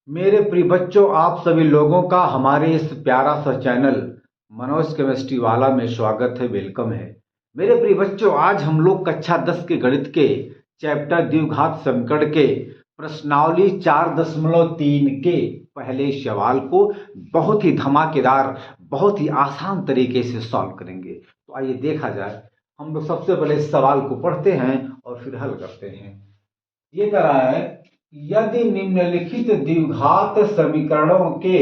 मेरे प्रिय बच्चों, आप सभी लोगों का हमारे इस प्यारा सा चैनल मनोज केमिस्ट्री वाला में स्वागत है, वेलकम है। मेरे प्रिय बच्चों, आज हम लोग कक्षा 10 के गणित के चैप्टर द्विघात समीकरण के प्रश्नावली 4.3 के पहले सवाल को बहुत ही धमाकेदार, बहुत ही आसान तरीके से सॉल्व करेंगे। तो आइए देखा जाए। हम लोग सबसे पहले इस सवाल को पढ़ते हैं और फिर हल करते हैं। ये कह रहा है, यदि निम्नलिखित द्विघात समीकरणों के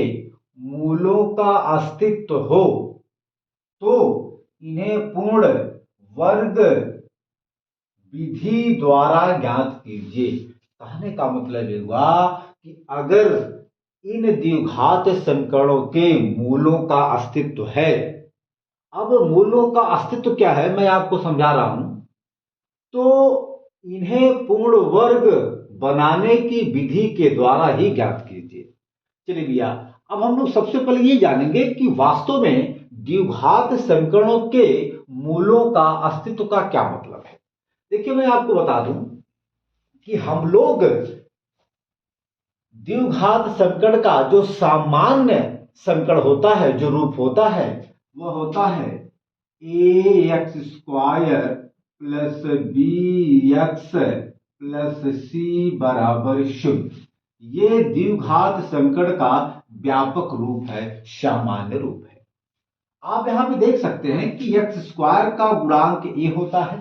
मूलों का अस्तित्व हो तो इन्हें पूर्ण वर्ग विधि द्वारा ज्ञात कीजिए। कहने का मतलब ये हुआ कि अगर इन द्विघात समीकरणों के मूलों का अस्तित्व है, अब मूलों का अस्तित्व क्या है मैं आपको समझा रहा हूं, तो इन्हें पूर्ण वर्ग बनाने की विधि के द्वारा ही ज्ञात कीजिए। चलिए भैया, अब हम लोग सबसे पहले ये जानेंगे कि वास्तव में द्विघात समीकरणों के मूलों का अस्तित्व का क्या मतलब है। देखिए, मैं आपको बता दूं कि हम लोग द्विघात समीकरण का जो सामान्य समीकरण होता है, जो रूप होता है, वह होता है ax² plus bx plus c बराबर 0। ये द्विघात समीकरण का व्यापक रूप है, सामान्य रूप है। आप यहां पे देख सकते हैं कि x² का गुणांक a होता है,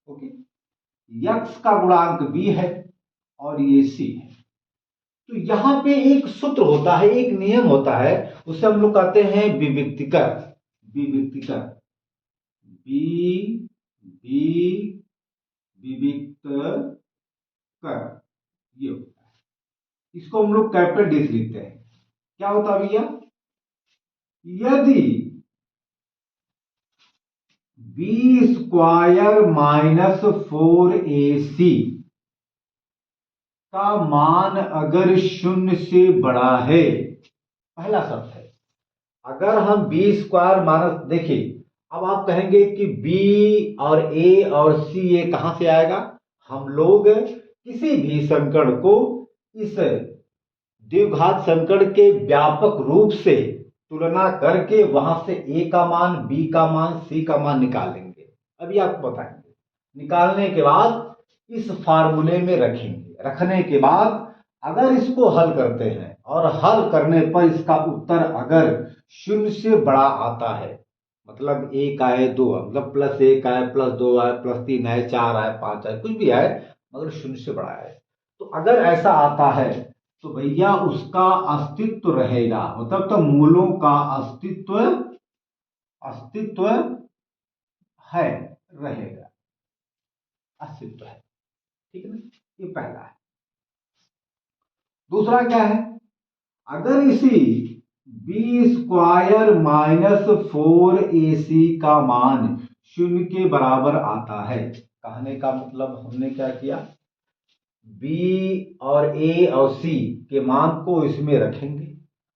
ओके, x का गुणांक b है और ये c है। तो यहां पे एक सूत्र होता है, एक नियम होता है, उसे हम लोग कहते हैं विविक्तिकर। विविक्तिकर, बी बी विविक्त कर, ये होता है। इसको हम लोग कैपिटल डी से लिखते हैं। क्या होता है भैया? यदि b² माइनस 4ac का मान अगर 0 से बड़ा है, पहला शर्त है, अगर हम b² माइनस, देखिए अब आप कहेंगे कि b और a और c ये कहां से आएगा? हम लोग किसी भी समीकरण को इस द्विघात समीकरण के व्यापक रूप से तुलना करके वहां से a का मान, b का मान, c का मान निकालेंगे। अभी आपको बताएंगे। निकालने के बाद इस फार्मूले में रखेंगे। रखने के बाद अगर इसको हल करते हैं और हल करने पर इसका उत्तर अगर 0 से बड़ा आता है, मतलब 1 आए, 2, मतलब +1 आए, +2 आए, +3 आए, 4 आए, 5 आए, कुछ भी आए, मगर 0 से बड़ा है, तो अगर ऐसा आता है तो भैया उसका अस्तित्व रहेगा। मतलब तो मूलों का अस्तित्व अस्तित्व है, रहेगा, अस्तित्व है। ठीक है ना? ये पहला है। दूसरा क्या है? अगर इसी b² माइनस 4ac का मान 0 के बराबर आता है, कहने का मतलब हमने क्या किया, b और a और c के मान को इसमें रखेंगे।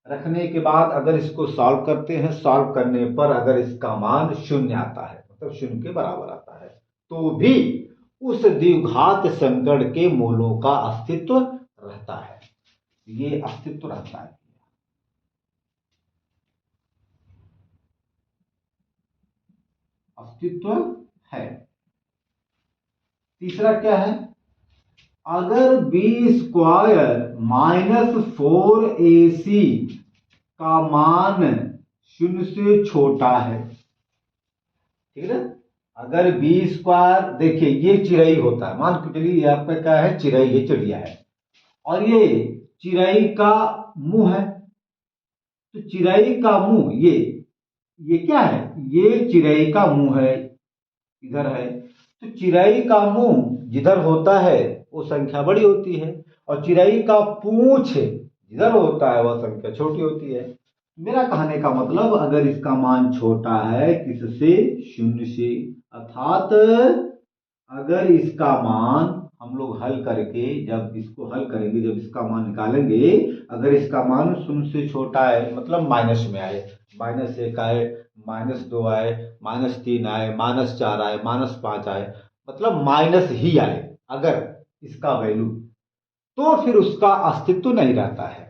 रखने के बाद अगर इसको सॉल्व करते हैं, सॉल्व करने पर अगर इसका मान 0 आता है, मतलब 0 के बराबर आता है, तो भी उस द्विघात समीकरण के मूलों का अस्तित्व रहता है। ये अस्तित्व रहता है, अस्तित्व है। तीसरा क्या है? अगर b² माइनस 4ac का मान 0 से छोटा है, ठीक है ना? अगर b², देखिए ये चिड़ई होता है, मान के चलिए ये आपका क्या है, चिड़ई है, चिड़िया है, और ये चिड़ई का मुंह है। तो चिड़ई का मुंह, ये क्या है? ये चिड़ई का मुंह है, इधर है। तो चिड़ई का मुंह जिधर होता है वो संख्या बड़ी होती है, और चिड़ई का पूंछ जिधर होता है वह संख्या छोटी होती है। मेरा कहने का मतलब, अगर इसका मान छोटा है किससे? 0 से, अर्थात अगर इसका मान हम लोग हल करके, जब इसको हल करेंगे, जब इसका मान निकालेंगे, अगर इसका मान 0 से छोटा है, मतलब माइनस में आए, -1 आए, -2 आए, -3 आए, -4 आए, -5 आए, मतलब माइनस ही आए, अगर इसका वैल्यू, तो फिर उसका अस्तित्व नहीं रहता है।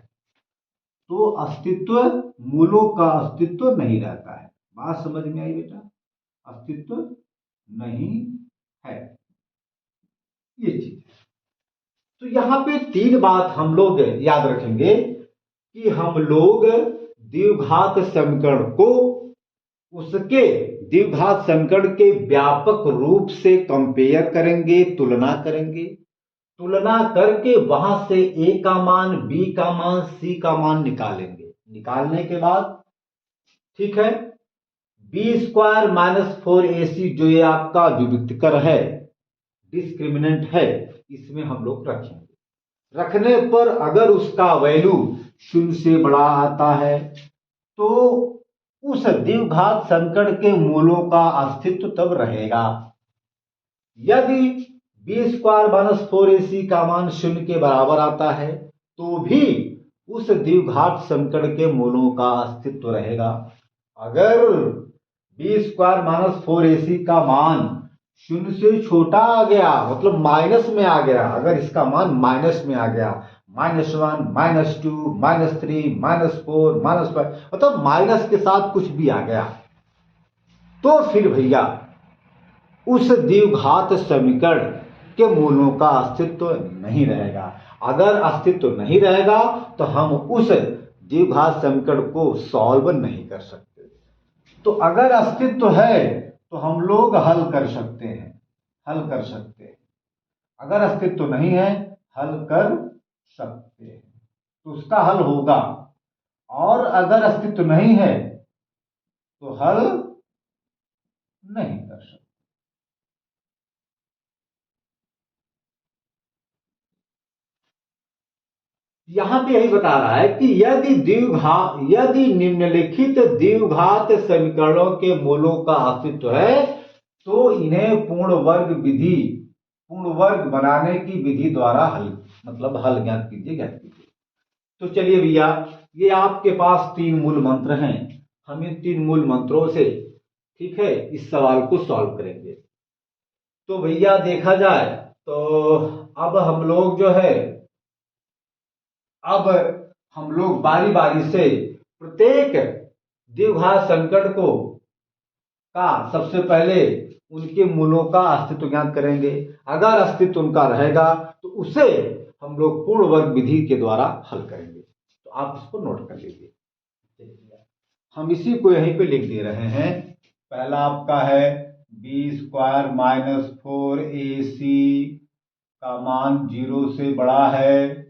तो अस्तित्व, मूलों का अस्तित्व नहीं रहता है। बात समझ में आई बेटा? अस्तित्व नहीं है, ये चीज है। तो यहां पे तीन बात हम लोग याद रखेंगे कि हम लोग द्विघात समीकरण को उसके द्विघात समीकरण के व्यापक रूप से कंपेयर करेंगे, तुलना करेंगे। तुलना करके वहां से ए का मान, बी का मान, सी का मान निकालेंगे। निकालने के बाद ठीक है, बी स्क्वायर माइनस 4ac जो ये आपका व्युत्क्रम है, डिस्क्रिमिनेंट है, इसमें हम लोग रखेंगे। रखने पर अगर उसका वैल्यू शून्य से बड़ा आता है तो उस द्विघात संकट के मूलों का अस्तित्व तब रहेगा। यदि बी स्क्वायर माइनस 4ac का मान शून्य के बराबर आता है तो भी उस द्विघात संकट के मूलों का अस्तित्व रहेगा। अगर बी स्क्वायर माइनस 4ac का मान शून्य से छोटा आ गया, मतलब माइनस में आ गया, अगर इसका मान माइनस में आ गया, -1, -2, -3, -4, -5, मतलब माइनस के साथ कुछ भी आ गया, तो फिर भैया उस द्विघात समीकरण के मूलों का अस्तित्व नहीं रहेगा। अगर अस्तित्व नहीं रहेगा तो हम उस द्विघात समीकरण को सॉल्व नहीं कर सकते। तो अगर अस्तित्व है तो हम लोग हल कर सकते हैं, हल कर सकते हैं। अगर अस्तित्व नहीं है, हल कर सकते हैं, तो उसका हल होगा। और अगर अस्तित्व नहीं है तो हल नहीं कर सकते। यहां पे यही बता रहा है कि यदि निम्नलिखित द्विघात समीकरणों के मूलों का अस्तित्व है तो इन्हें पूर्ण वर्ग बनाने की विधि द्वारा हल, मतलब हल ज्ञात कीजिए। तो चलिए भैया, ये आपके पास तीन मूल मंत्र हैं। हम इन तीन मूल मंत्रों से ठीक है इस सवाल को सॉल्व करेंगे। तो भैया देखा जाए तो अब हम लोग बारी बारी से प्रत्येक द्विघात संकट को का सबसे पहले उनके मूलों का अस्तित्व ज्ञात करेंगे। अगर अस्तित्व उनका रहेगा तो उसे हम लोग पूर्ण वर्ग विधि के द्वारा हल करेंगे। तो आप इसको नोट कर लीजिए। हम इसी को यहीं पे लिख दे रहे हैं। पहला आपका है बी स्क्वायर माइनस 4ac का मान 0 से बड़ा है।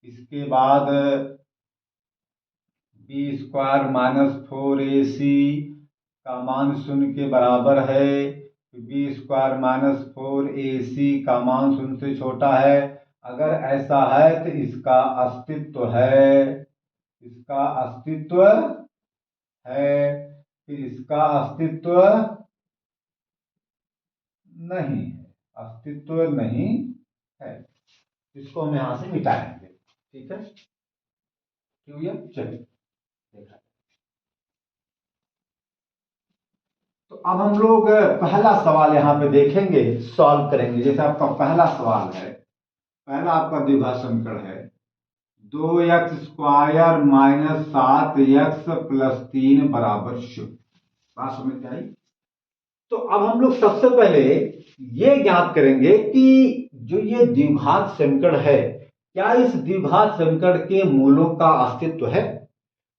इसके बाद बी स्क्वायर माइनस 4ac का मान 0 के बराबर है। बी स्क्वायर माइनस 4ac का मान 0 से छोटा है। अगर ऐसा है तो इसका अस्तित्व है, इसका अस्तित्व है। फिर इसका अस्तित्व नहीं है, अस्तित्व नहीं है। इसको हम यहां से मिटाएंगे, ठीक है? क्यों ये? चलिए देखा। तो अब हम लोग पहला सवाल यहां पे देखेंगे, सॉल्व करेंगे। जैसे आपका पहला सवाल है, पहला आपका द्विघात समीकरण है 2x² माइनस 7x प्लस 3 बराबर 0। बात समझ में आई? तो अब हम लोग सबसे पहले ये ज्ञात करेंगे कि जो ये द्विघात समीकरण है, क्या इस द्विघात समीकरण के मूलों का अस्तित्व है?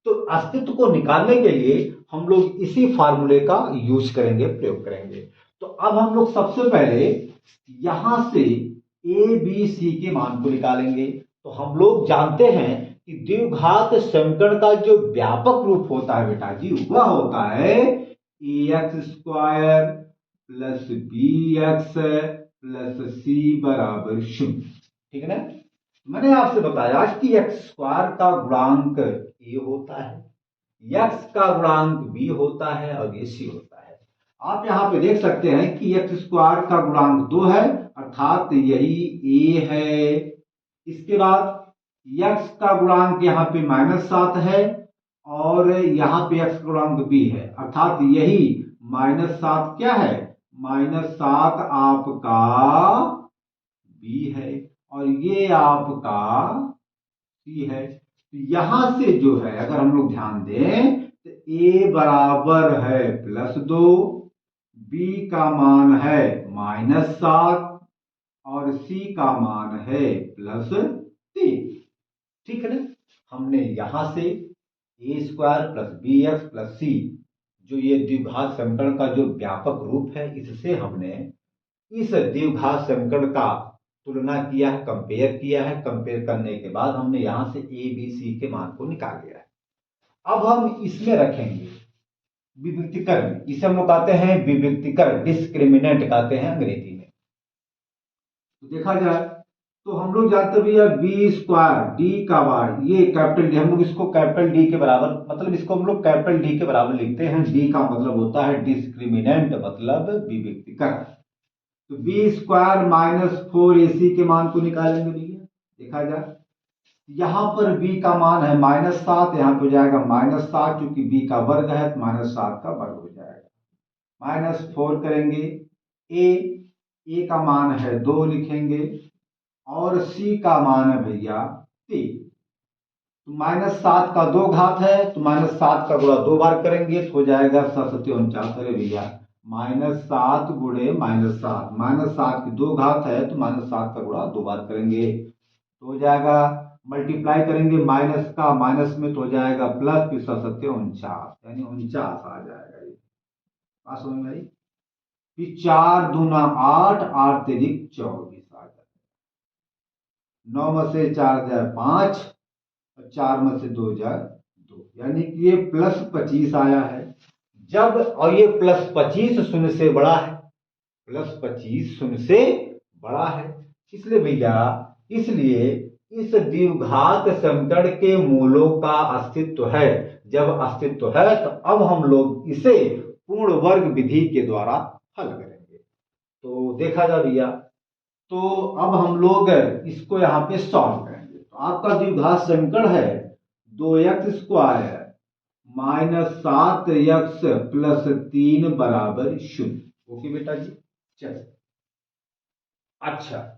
तो अस्तित्व को निकालने के लिए हम लोग इसी फार्मूले का यूज करेंगे, प्रयोग करेंगे। तो अब हम लोग सबसे पहले यहां से ए बी सी के मान को निकालेंगे। तो हम लोग जानते हैं कि द्विघात समीकरण का जो व्यापक रूप होता है बेटा जी, वह होता है ax² plus bx plus c बराबर 0। ठीक है ना? मैंने आपसे बताया कि x² का गुणांक a होता है, x का गुणांक b होता है और ये c होता है। आप यहां पे देख सकते हैं कि x² का गुणांक 2 है, अर्थात यही a है। इसके बाद x का गुणांक यहाँ पे -7 है और यहाँ पे x गुणांक b है, अर्थात यही -7 क्या है? -7 आपका b है। और ये आपका सी है। तो यहां से जो है अगर हम लोग ध्यान दें तो ए बराबर है +2, बी का मान है -7 और सी का मान है +3। ठीक है ना। हमने यहां से a² + bx + c जो ये द्विघात समीकरण का जो व्यापक रूप है, इससे हमने इस द्विघात समीकरण का तुलना किया है, कंपेयर किया है। कंपेयर करने के बाद हमने यहां से ए बी सी के मान को निकाल लिया है। अब हम इसमें रखेंगे विविक्तीकरण, इसे हम लोग कहते हैं विविक्तीकरण, डिस्क्रिमिनेंट कहते हैं अंग्रेजी में। तो देखा जाए तो हम लोग जानते भैया b² d का वाई, ये कैपिटल डी, हम लोग इसको कैपिटल डी के बराबर, मतलब इसको हम लोग कैपिटल डी के बराबर लिखते हैं। d का मतलब होता है डिस्क्रिमिनेंट, मतलब विविक्तीकरण। तो b² - 4ac के मान को निकालेंगे भैया। देखा जाए यहां पर b का मान है -7, यहां पे हो जाएगा -7, क्योंकि b का वर्ग है तो -7 का वर्ग हो जाएगा। -4 करेंगे, a का मान है 2 लिखेंगे और c का मान है भैया 3। तो -7 का 2 घात है तो -7 का गुणा 2 बार करेंगे तो हो जाएगा 7×7 अरे भैया -7 गुणे -7, -7 की 2 घात है तो -7 का गुणा 2 बार करेंगे तो हो जाएगा, मल्टीप्लाई करेंगे माइनस का माइनस में तो हो जाएगा प्लस, फिर 7×7 यानी 49 आ जाएगा। ये बात समझ में आई। फिर 4 दूना 8, 8 तिरिक 24 आ जाएगा। 9 में से 4 जाए 5, 4 में से 2 जाए 2, यानी कि ये +25 आया है। जब और ये +25 शून्य से बड़ा है, +25 शून्य से बड़ा है, इसलिए भैया इसलिए इस द्विघात समीकरण के मूलों का अस्तित्व है। जब अस्तित्व है तो अब हम लोग इसे पूर्ण वर्ग विधि के द्वारा हल करेंगे। तो देखा जाए भैया, तो अब हम लोग इसको यहाँ पे सॉल्व करेंगे। तो आपका द्विघात समीकरण है 2x² - 7x + 3 = 0। ओके बेटा जी, चलिए। अच्छा,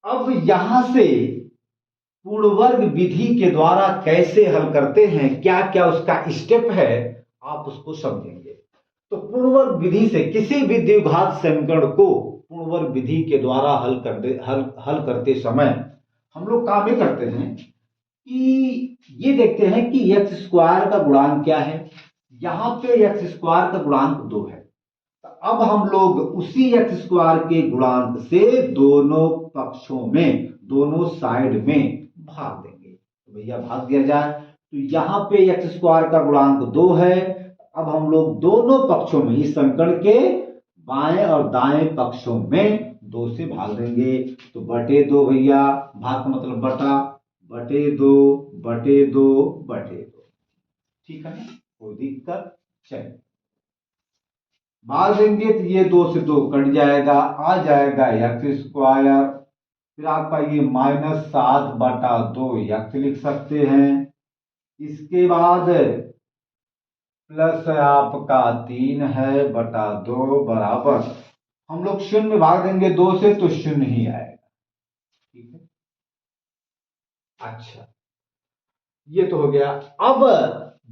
अब यहां से पूर्ण वर्ग विधि के द्वारा कैसे हल करते हैं, क्या क्या उसका स्टेप है, आप उसको समझेंगे। तो पूर्ण वर्ग विधि से किसी भी द्विघात समीकरण को पूर्ण वर्ग विधि के द्वारा हल करते समय हम लोग काम ये करते हैं कि ये देखते हैं कि x² का गुणांक क्या है। यहां पे x² का गुणांक 2 है। अब हम लोग उसी x² के गुणांक से दोनों पक्षों में, दोनों साइड में भाग देंगे। तो भैया भाग दिया जाए तो यहां पे x² का गुणांक 2 है। अब हम लोग दोनों पक्षों में, इस समीकरण के बाएं और दाएं पक्षों में 2 से भाग देंगे। तो /2 भैया, भाग का मतलब बटा, /2 /2 /2। ठीक है ना, कोई दिक्कत। चलिए भाग देंगे तो ये 2 से 2 कट जाएगा, आ जाएगा x²। फिर आपका ये -7/2 x लिख सकते हैं। इसके बाद प्लस आपका 3 है बटा 2 बराबर, हम लोग शून्य में भाग देंगे 2 से तो शून्य ही आएगा। ठीक है, अच्छा ये तो हो गया। अब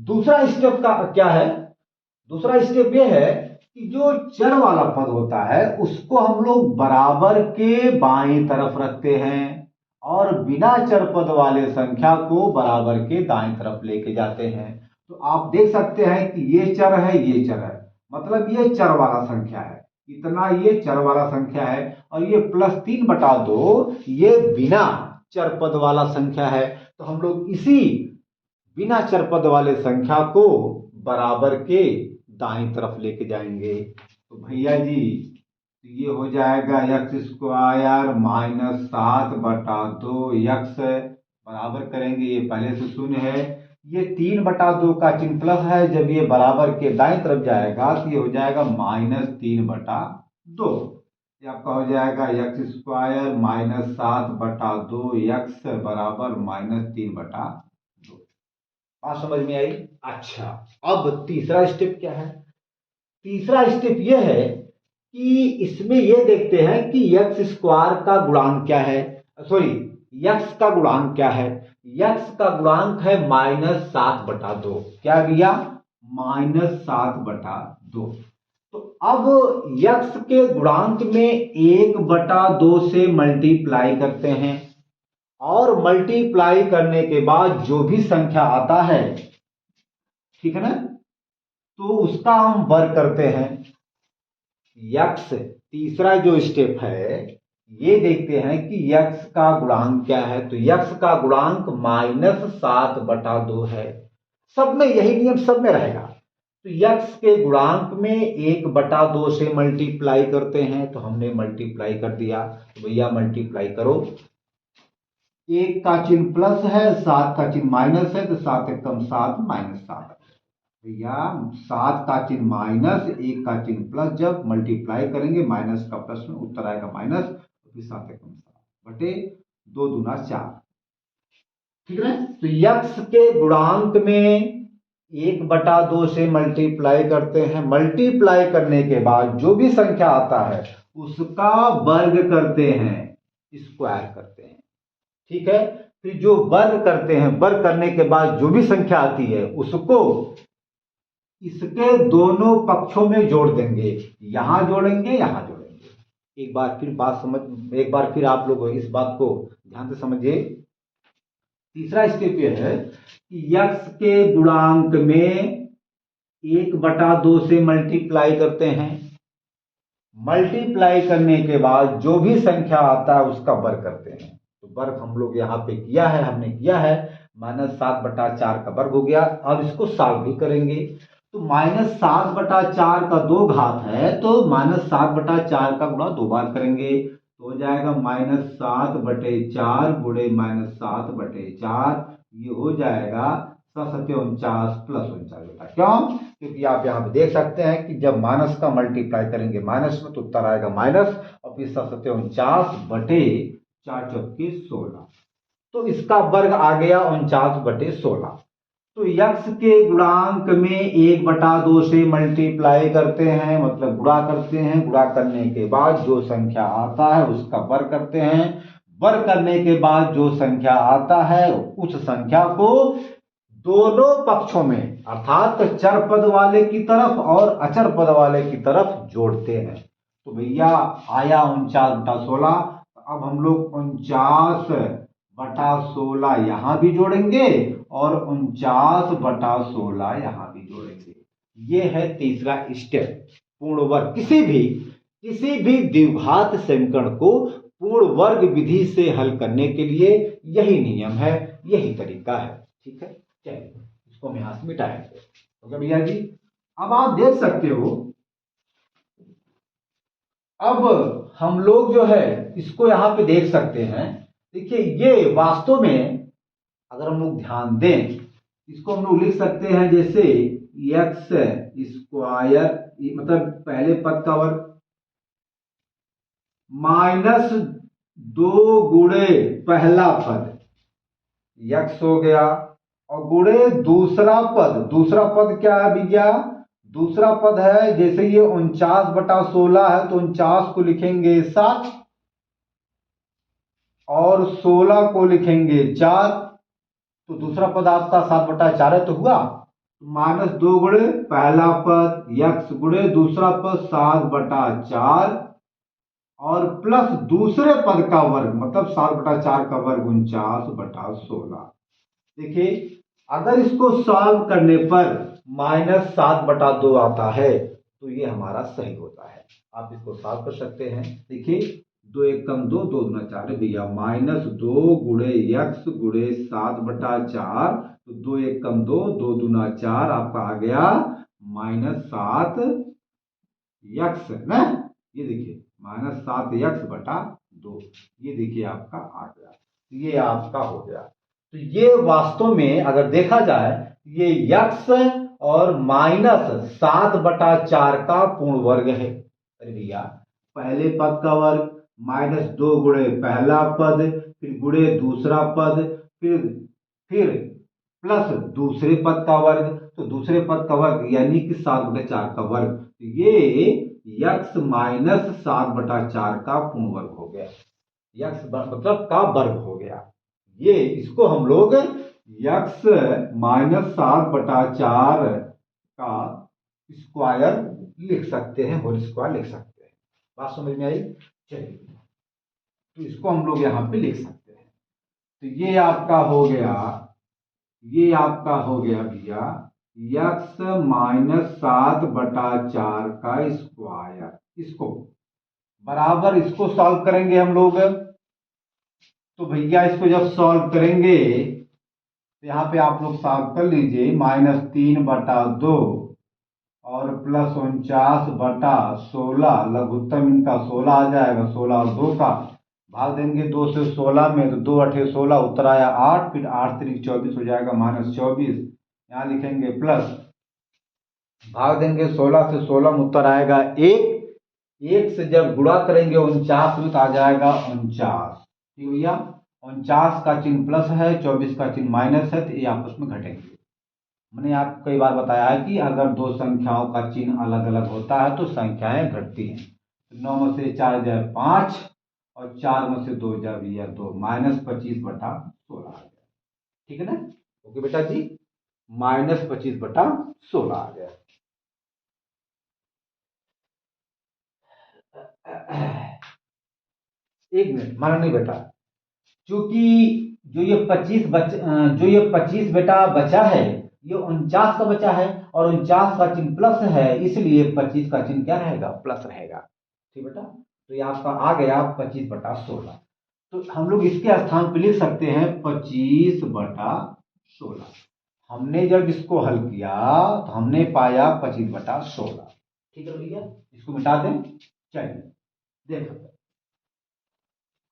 दूसरा स्टेप का क्या है, दूसरा स्टेप ये है कि जो चर वाला पद होता है उसको हम लोग बराबर के बाईं तरफ रखते हैं और बिना चर पद वाले संख्या को बराबर के दाएं तरफ लेके जाते हैं। तो आप देख सकते हैं कि ये चर है, ये चर है, मतलब ये चर वाला संख्या है, इतना ये चर वाला संख्या है, और ये +3/2 ये बिना चर पद वाला संख्या है। तो हम लोग इसी बिना चर पद वाले संख्या को बराबर के दाईं तरफ लेके जाएंगे। तो भैया जी ये हो जाएगा x² - 7/2 x बराबर करेंगे, ये पहले से शून्य है, ये 3/2 का चिन्ह प्लस है, जब ये बराबर के दाईं तरफ जाएगा तो ये हो जाएगा -3/2। ये आपका हो जाएगा x² - 7/2 x बराबर -3/2। बात समझ में आई। अच्छा, अब तीसरा स्टेप क्या है। तीसरा स्टेप यह है कि इसमें यह देखते हैं कि x² का गुणांक क्या है। सॉरी, यक्स का गुणांक क्या है? यक्स का गुणांक है -7/2। क्या भैया? -7/2। तो अब यक्स के गुणांक में 1/2 से मल्टीप्लाई करते हैं और मल्टीप्लाई करने के बाद जो भी संख्या आता है, ठीक है ना, तो उसका हम वर्ग करते हैं। यक्स, तीसरा जो स्टेप है, ये देखते हैं कि यक्स का गुणांक क्या है। तो यक्स का गुणांक -7/2 है। सब में यही नियम सब में रहेगा। तो यक्स के गुणांक में 1/2 से मल्टीप्लाई करते हैं। तो हमने मल्टीप्लाई कर दिया। तो भैया मल्टीप्लाई करो। 1 का चिन्ह प्लस है, 7 का चिन्ह माइनस है, तो 7 एकम 7 -7। भैया 7 का चिन्ह माइनस, 1 का चिन्ह प्लस, जब मल्टीप्लाई करेंगे माइनस का प्लस में उत्तर आएगा माइनस, तो फिर 7 एकम 7 बटे 2 दूना 4। ठीक है। तो यक्स के गुणांक में 1/2 से मल्टीप्लाई करते हैं। मल्टीप्लाई करने के बाद जो भी संख्या आता है उसका वर्ग करते हैं, स्क्वायर करते हैं। ठीक है। फिर जो वर्ग करते हैं, वर्ग करने के बाद जो भी संख्या आती है उसको इसके दोनों पक्षों में जोड़ देंगे। यहां जोड़ेंगे, यहां जोड़ेंगे। एक बार फिर बात समझ, एक बार फिर आप लोग इस बात को ध्यान से समझिए। तीसरा स्टेप यह है कि यक्स के गुणांक में 1/2 से मल्टीप्लाई करते हैं। मल्टीप्लाई करने के बाद जो भी संख्या आता है उसका वर्ग करते हैं। तो वर्ग हम लोग यहाँ पे किया है, हमने किया है, -7/4 का वर्ग हो गया। अब इसको सॉल्व भी करेंगे। तो -7/4 का 2 घात है, तो -7/4 का गुणा 2 बार करेंगे तो हो जाएगा -7/4 गुणे -7/4। ये हो जाएगा 7×7 + 49। क्यों? क्योंकि आप यहाँ पे देख सकते हैं कि जब माइनस का मल्टीप्लाई करेंगे माइनस में तो उत्तर आएगा माइनस, और फिर 7×4 = 4×4 = 16। तो इसका वर्ग आ गया 49/16। तो यक्स के गुणांक में 1/2 से मल्टीप्लाई करते हैं, मतलब गुणा करते हैं। गुणा करने के बाद जो संख्या आता है उसका वर्ग करते हैं। वर्ग करने के बाद जो संख्या आता है उस संख्या को दोनों पक्षों में, अर्थात चर पद वाले की तरफ और अचर पद वाले की तरफ जोड़ते हैं। तो भैया आया 49/16। अब हम लोग 49/16 यहां भी जोड़ेंगे और 49/16 यहां भी जोड़ेंगे। ये है तीसरा स्टेप। पूर्ण वर्ग, किसी भी द्विघात समीकरण को पूर्ण वर्ग विधि से हल करने के लिए यही नियम है, यही तरीका है। ठीक है। चलिए इसको हम यहां से मिटाएंगे। ओके भैया जी। अब आप देख सकते हो, अब हम लोग जो है इसको यहां पे देख सकते हैं। देखिए ये वास्तव में अगर हम लोग ध्यान दें, इसको हम लोग लिख सकते हैं जैसे x², मतलब पहले पद का वर्ग, -2 गुणे पहला पद x हो गया, और गुणे दूसरा पद। दूसरा पद क्या है भैया? दूसरा पद है, जैसे ये 49/16 है तो 49 को लिखेंगे 7 और 16 को लिखेंगे 4। तो दूसरा पद आपका 7/4 है तो हुआ -2 गुणे पहला पद x गुणे दूसरा पद 7/4 और प्लस दूसरे पद का वर्ग, मतलब 7/4 का वर्ग 49/16। देखिए अगर इसको सॉल्व करने पर -7/2 आता है तो ये हमारा सही होता है। आप इसको सॉल्व कर सकते हैं। देखिए 2 एकम 2, 2 दूना 4 भैया, -2 गुणे x गुणे 7/4, तो 2 एकम 2, 2 दूना 4, आपका आ गया -7x ना। ये देखिए -7x/2, ये देखिए आपका आ गया। ये आपका हो गया। तो ये वास्तव में अगर देखा जाए ये यक्स और -7/4 का पूर्ण वर्ग है। अरे भैया पहले पद का वर्ग -2 गुणे पहला पद, फिर गुणे दूसरा पद, फिर प्लस दूसरे पद का वर्ग, तो दूसरे पद का वर्ग यानी कि 7/4 का वर्ग। तो ये यक्स -7/4 का पूर्ण वर्ग हो गया। यक्स मतलब का वर्ग हो गया। ये इसको हम लोग यक्स -7/4 का स्क्वायर लिख सकते हैं, होल स्क्वायर लिख सकते हैं। बात समझ में आई? चलिए, तो इसको हम लोग यहाँ पे लिख सकते हैं। तो ये आपका हो गया, ये आपका हो गया भैया यक्स -7/4 का स्क्वायर। इसको बराबर इसको सॉल्व करेंगे हम लोग। तो भैया इसको जब सॉल्व करेंगे तो यहाँ पे आप लोग सॉल्व कर लीजिए, -3/2 और +49/16, लघुत्तम इनका 16 आ जाएगा। 16 और 2 का भाग देंगे 2 से 16 में, तो 2 8 16, उत्तर आया 8, फिर 8 3 24 हो जाएगा -24। यहाँ लिखेंगे प्लस, भाग देंगे 16 से 16 में, उत्तर आएगा 1। 1 से जब गुणा करेंगे 49 में तो आ जाएगा 49। ठीक भैया, 49 का चिन्ह प्लस है, 24 का चिन्ह माइनस है, तो ये आपस में घटेंगे। मैंने आपको कई बार बताया है कि अगर दो संख्याओं का चिन्ह अलग अलग होता है तो संख्याएं घटती हैं। तो 9 में से 4 जाए 5 और 4 में से 2 जाए भैया 2, -25/16 आ गया। ठीक है ना? ओके बेटा जी, -25/16 आ गया। एक मिनट माना नहीं बेटा, क्योंकि जो ये 25 बेटा बचा है, ये 49 का बचा है और 49 का चिन्ह प्लस है, इसलिए 25 का चिन्ह क्या रहेगा? प्लस रहेगा। ठीक बेटा, तो ये आपका आ गया 25/16। तो हम लोग इसके स्थान पे लिख सकते हैं 25/16। हमने जब इसको हल किया तो हमने पाया 25/16। ठीक है भैया, इसको मिटा दें। चलिए देखो,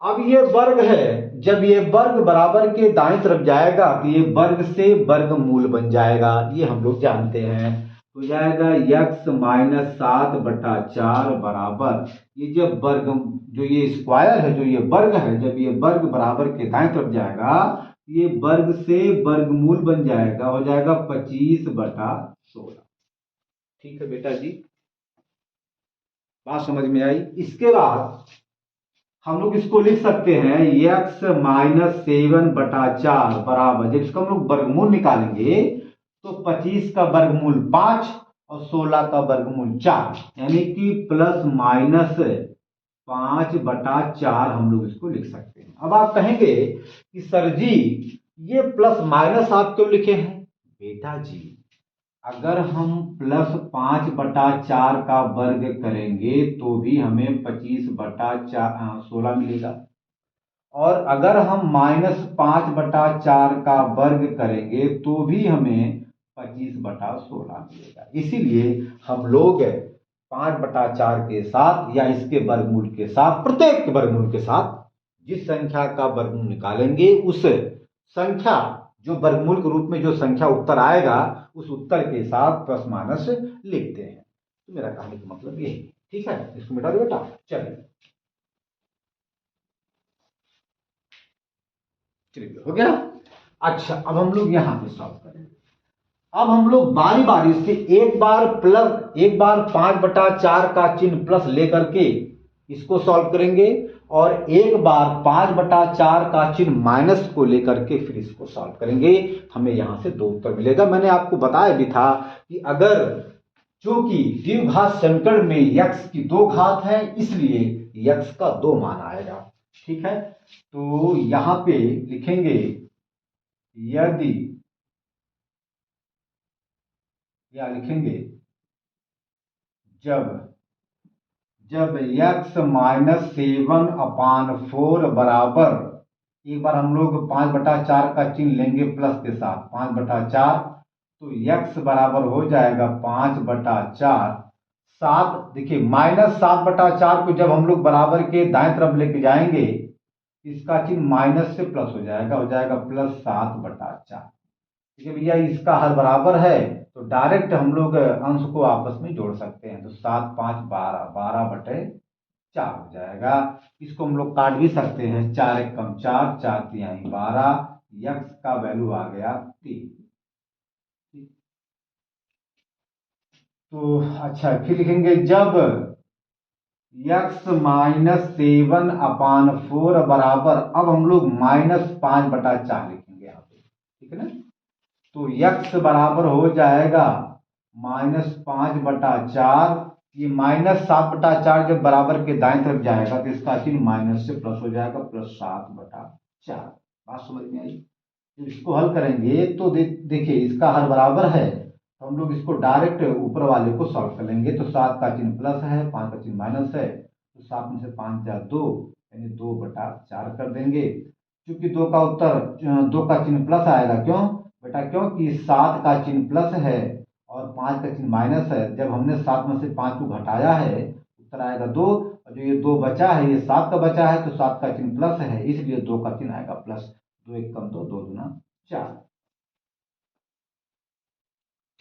अब ये वर्ग है, जब ये वर्ग बराबर के दाएं तरफ जाएगा तो ये वर्ग से वर्गमूल बन जाएगा, ये हम लोग जानते हैं। तो जाएगा यक्स -7/4 बराबर, ये जब वर्ग, जो ये स्क्वायर है, जो ये वर्ग है, जब ये वर्ग बराबर के दाएं तरफ जाएगा ये वर्ग से वर्गमूल बन जाएगा, हो जाएगा 25/16। ठीक है बेटा जी, बात समझ में आई? इसके बाद हम लोग इसको लिख सकते हैं यक्स -7/4 बराबर, जब इसका हम लोग वर्गमूल निकालेंगे तो 25 का वर्गमूल 5 और 16 का वर्गमूल 4, यानी कि +-5/4 हम लोग इसको लिख सकते हैं। अब आप कहेंगे कि सर जी ये प्लस माइनस आप क्यों लिखे हैं? बेटा जी, अगर हम +5/4 का वर्ग करेंगे तो भी हमें 25/16 मिलेगा, और अगर हम -5/4 का वर्ग करेंगे तो भी हमें 25/16 मिलेगा। इसीलिए हम लोग 5/4 के साथ या इसके वर्गमूल के साथ, प्रत्येक वर्गमूल के साथ जिस संख्या का वर्गमूल निकालेंगे उस संख्या, जो वर्गमूल के रूप में जो संख्या उत्तर आएगा उस उत्तर के साथ प्लस माइनस लिखते हैं। तो मेरा कहने का मतलब यही। ठीक है, इसको मिटा दो बेटा। चलिए चलिए, हो गया। अच्छा, अब हम लोग यहां पे सॉल्व करेंगे। अब हम लोग बारी बारी से एक बार 5/4 का चिन्ह प्लस लेकर के इसको सॉल्व करेंगे, और एक बार 5/4 का चिन्ह माइनस को लेकर के फिर इसको सॉल्व करेंगे। हमें यहां से दो उत्तर मिलेगा। मैंने आपको बताया भी था कि अगर, चूंकि द्विघात समीकरण में यक्स की दो घात है, इसलिए यक्स का दो मान आएगा। ठीक है, तो यहां पे लिखेंगे यदि, या लिखेंगे जब जब x -7/4 बराबर, एक बार हम लोग 5/4 का चिन्ह लेंगे प्लस के साथ, 5/4, तो x बराबर हो जाएगा 5/4। 7, देखिए -7/4 को जब हम लोग बराबर के दाएं तरफ लेके जाएंगे इसका चिन्ह माइनस से प्लस हो जाएगा, +7/4। ठीक है भैया, इसका हर बराबर है तो डायरेक्ट हम लोग अंश को आपस में जोड़ सकते हैं, तो 7 5 12, 12/4 हो जाएगा। इसको हम लोग काट भी सकते हैं, 4 1 कम 4, 4 3 12, यक्स का वैल्यू आ गया 3। तो अच्छा, फिर लिखेंगे जब x -7/4 बराबर, अब हम लोग -5/4 लिखेंगे यहाँ पे, ठीक है ना। तो x बराबर हो जाएगा -5/4। ये -7/4 जब बराबर के दाएं तरफ जाएगा तो इसका चिन्ह माइनस से प्लस हो जाएगा, +7/4। बात समझ में आई। जब इसको हल करेंगे तो देखिए इसका हर बराबर है, तो हम लोग इसको डायरेक्ट ऊपर वाले को सॉल्व कर लेंगे। तो 7 का चिन्ह प्लस है, 5 का चिन्ह माइनस है, तो 7 में से 5 जा 2, यानी 2/4 कर देंगे। क्योंकि 2 का उत्तर 2 का चिन्ह प्लस आएगा, क्यों बेटा, क्योंकि 7 का चिन्ह प्लस है और 5 का चिन्ह माइनस है। जब हमने 7 में से 5 को घटाया है, उत्तर आएगा 2, और जो ये 2 बचा है ये 7 का बचा है, तो 7 का चिन्ह प्लस है, इसलिए 2 का चिन्ह आएगा प्लस। 2 1 कम 2, 2 दूना 4,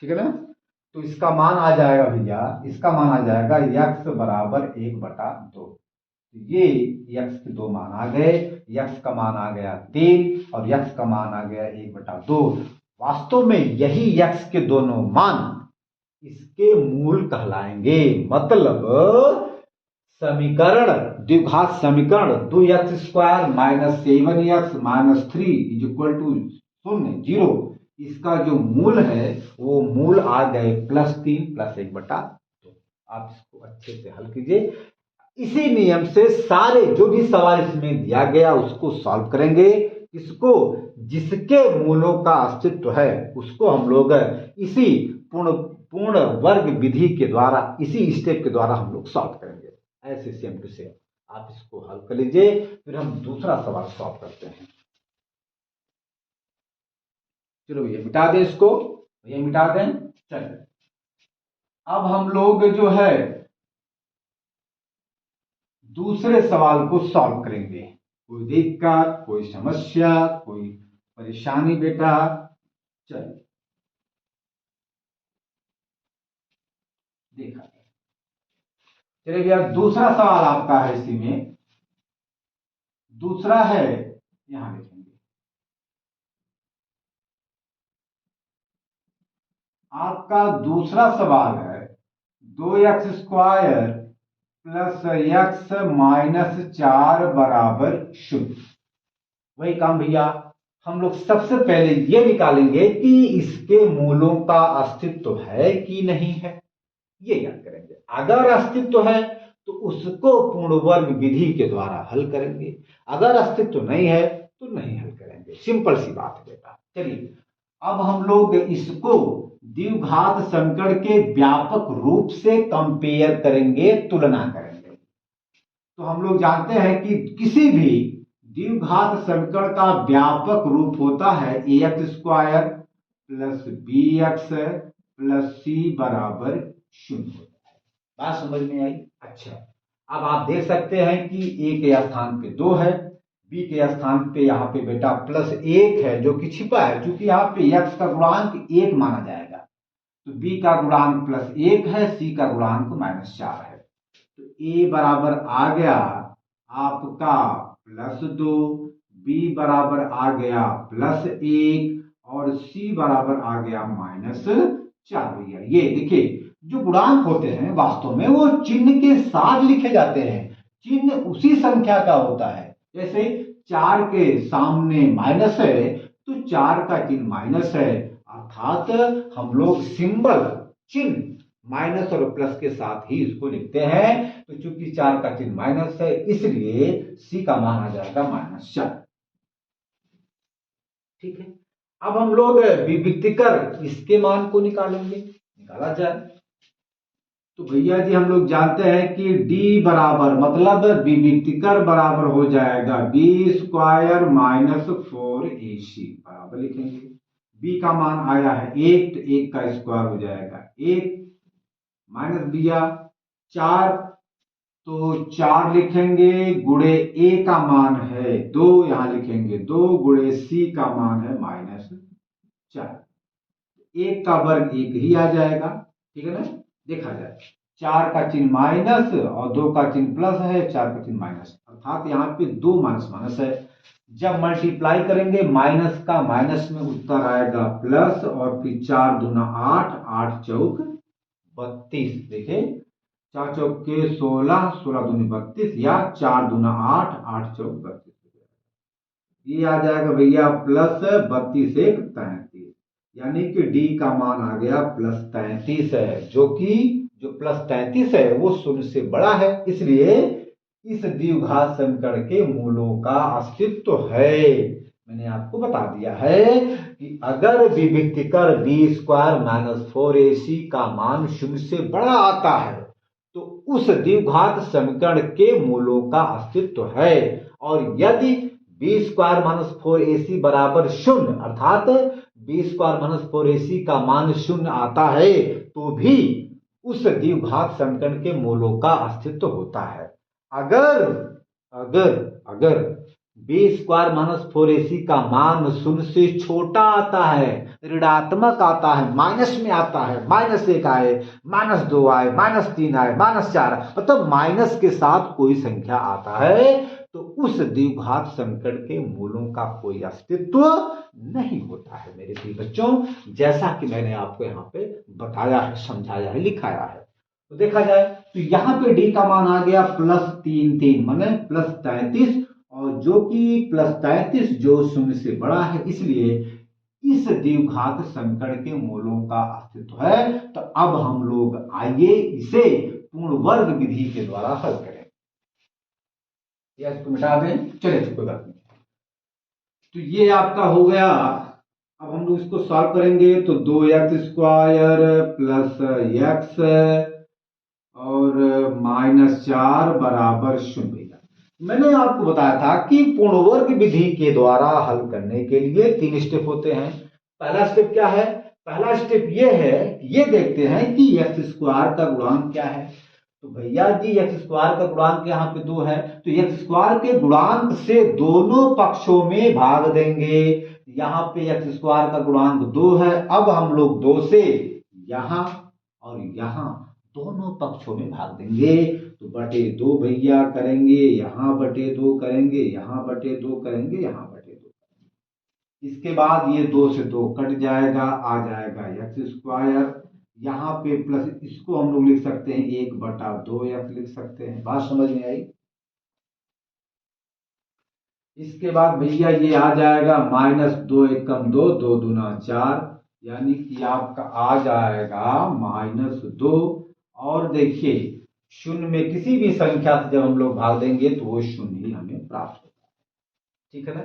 ठीक है ना। तो इसका मान आ जाएगा भैया, इसका मान आ जाएगा x बराबर 1/2। ये x के दो मान आ गए, x का मान आ गया 3 और x का मान आ गया 1/2। वास्तव में यही x के दोनों मान इसके मूल कहलाएंगे। मतलब समीकरण, द्विघात समीकरण 2x² - 7x - 3 = 0, इसका जो मूल है वो मूल आ गए +3 + 1/2। आप इसको अच्छे से हल कीजिए। इसी नियम से सारे जो भी सवाल इसमें दिया गया उसको सॉल्व करेंगे। इसको जिसके मूलों का अस्तित्व है उसको हम लोग इसी पूर्ण वर्ग विधि के द्वारा, इसी स्टेप के द्वारा हम लोग सॉल्व करेंगे। ऐसे सेम टू सेम आप इसको हल कर लीजिए, फिर हम दूसरा सवाल सॉल्व करते हैं। चलो भैया मिटा दें इसको, भैया मिटा दें। चलिए अब हम लोग जो है दूसरे सवाल को सॉल्व करेंगे। कोई दिक्कत, कोई समस्या, कोई परेशानी बेटा? चलिए देखा, चलिए भैया दूसरा सवाल आपका है, इसी में दूसरा है, यहां लिखेंगे आपका दूसरा सवाल है 2x² + x - 4 बराबर 0। वही काम भैया, हम लोग सबसे पहले ये निकालेंगे कि इसके मूलों का अस्तित्व है कि नहीं है, ये याद करेंगे। अगर अस्तित्व है तो उसको पूर्ण वर्ग विधि के द्वारा हल करेंगे, अगर अस्तित्व नहीं है तो नहीं हल करेंगे। सिंपल सी बात है बेटा। चलिए अब हम लोग इसको द्विघात समीकरण के व्यापक रूप से कंपेयर करेंगे, तुलना करेंगे। तो हम लोग जानते हैं कि किसी भी द्विघात समीकरण का व्यापक रूप होता है ax² + bx + c बराबर 0। बात समझ में आई? अच्छा, अब आप देख सकते हैं कि a के स्थान पे 2 है, b के स्थान पे यहाँ पे बेटा +1 है जो कि छिपा है, क्योंकि यहाँ पे x का गुणांक 1 माना जाएगा, तो b का गुणांक +1 है, c का गुणांक -4 है। तो a बराबर आ गया आपका +2, b बराबर आ गया +1 और c बराबर आ गया -4। भैया ये देखिए जो गुणांक होते हैं वास्तव में वो चिन्ह के साथ लिखे जाते हैं, चिन्ह उसी संख्या का होता है। जैसे 4 के सामने माइनस है तो 4 का चिन्ह माइनस है, अर्थात हम लोग सिंबल, चिन्ह माइनस और प्लस के साथ ही इसको लिखते हैं। तो चूंकि 4 का चिन्ह माइनस है इसलिए सी का मान आ जाएगा -4। ठीक है, अब हम लोग विभक्तिकर इसके मान को निकालेंगे, निकाला जाए। तो भैया जी हम लोग जानते हैं कि d बराबर मतलब विभक्तिकर बराबर हो जाएगा b² - 4ac बराबर लिखेंगे। b का मान आया है 1, तो 1 का स्क्वायर हो जाएगा 1, माइनस दिया 4, तो 4 लिखेंगे, गुणे a का मान है 2, यहां लिखेंगे 2, गुणे c का मान है -4। 1 का वर्ग 1 ही आ जाएगा, ठीक है ना। देखा जाए 4 का चिन्ह माइनस और 2 का चिन्ह प्लस है, 4 का चिन्ह माइनस, अर्थात यहाँ पे 2 माइनस माइनस है। जब मल्टीप्लाई करेंगे माइनस का माइनस में उत्तर आएगा प्लस, और फिर 4 दूना 8, 8 चौक 32। देखिए 4 चौके 16, 16 दूनी 32 या 4 दूना 8, 8 चौक 32। ये आ जाएगा भैया प्लस 32 एक 33, यानी कि डी का मान आ गया प्लस 33 है, जो कि जो प्लस 33 है वो शून्य से बड़ा है, इसलिए इस द्विघात समीकरण के मूलों का अस्तित्व है। मैंने आपको बता दिया है कि अगर विभक्तिकर बी स्क्वायर माइनस 4ac का मान शून्य से बड़ा आता है तो उस द्विघात समीकरण के मूलों का अस्तित्व है, और यदि बी स्क्वायर माइनस 4ac बराबर शून्य अर्थात बी स्क्वायर माइनस 4ac का मान शून्य आता है तो भी उस द्विघात समीकरण के मूलों का अस्तित्व होता है। अगर अगर अगर बी स्क्वायर माइनस 4ac का मान शून्य से छोटा आता है, ऋणात्मक आता है, माइनस में आता है, -1 आए, -2 आए, -3 आए, -4, मतलब माइनस के साथ कोई संख्या आता है तो उस द्विघात समीकरण के मूलों का कोई अस्तित्व नहीं होता है मेरे प्रिय बच्चों, जैसा कि मैंने आपको यहाँ पे बताया है, समझाया है, लिखाया है। तो देखा जाए तो यहाँ पे डी का मान आ गया प्लस 3 माने प्लस 33, और जो कि प्लस 33 जो शून्य से बड़ा है, इसलिए इस द्विघात समीकरण के मूलों का अस्तित्व है। तो अब हम लोग आइए इसे पूर्ण वर्ग विधि के द्वारा हल करें। या इसको मिटा दें, चलिए कोई बात नहीं। तो ये आपका हो गया। अब हम लोग इसको सॉल्व करेंगे तो 2x² प्लस x और -4 बराबर 0। मैंने आपको बताया था कि पूर्ण वर्ग विधि के द्वारा हल करने के लिए 3 स्टेप होते हैं। पहला स्टेप क्या है? पहला स्टेप ये है, ये देखते हैं कि x² का गुणांक क्या है। तो भैया जी x² का गुणांक यहाँ पे 2 है, तो x² के गुणांक से दोनों पक्षों में भाग देंगे। यहाँ पे x² का गुणांक 2 है, अब हम लोग 2 से यहाँ और यहाँ दोनों पक्षों में भाग देंगे। तो बटे 2 भैया करेंगे, यहाँ बटे 2 करेंगे, यहाँ बटे 2 करेंगे, यहाँ बटे 2 करेंगे। इसके बाद ये 2 से 2 कट जाएगा, आ जाएगा x²। यहाँ पे प्लस, इसको हम लोग लिख सकते हैं 1/2x लिख सकते हैं। बात समझ में आई? इसके बाद भैया ये आ जाएगा -2 एकम 2, 2 दूना 4, यानी कि आपका आ जाएगा -2। और देखिए शून्य में किसी भी संख्या से जब हम लोग भाग देंगे तो वो शून्य ही हमें प्राप्त होता है। ठीक है ना?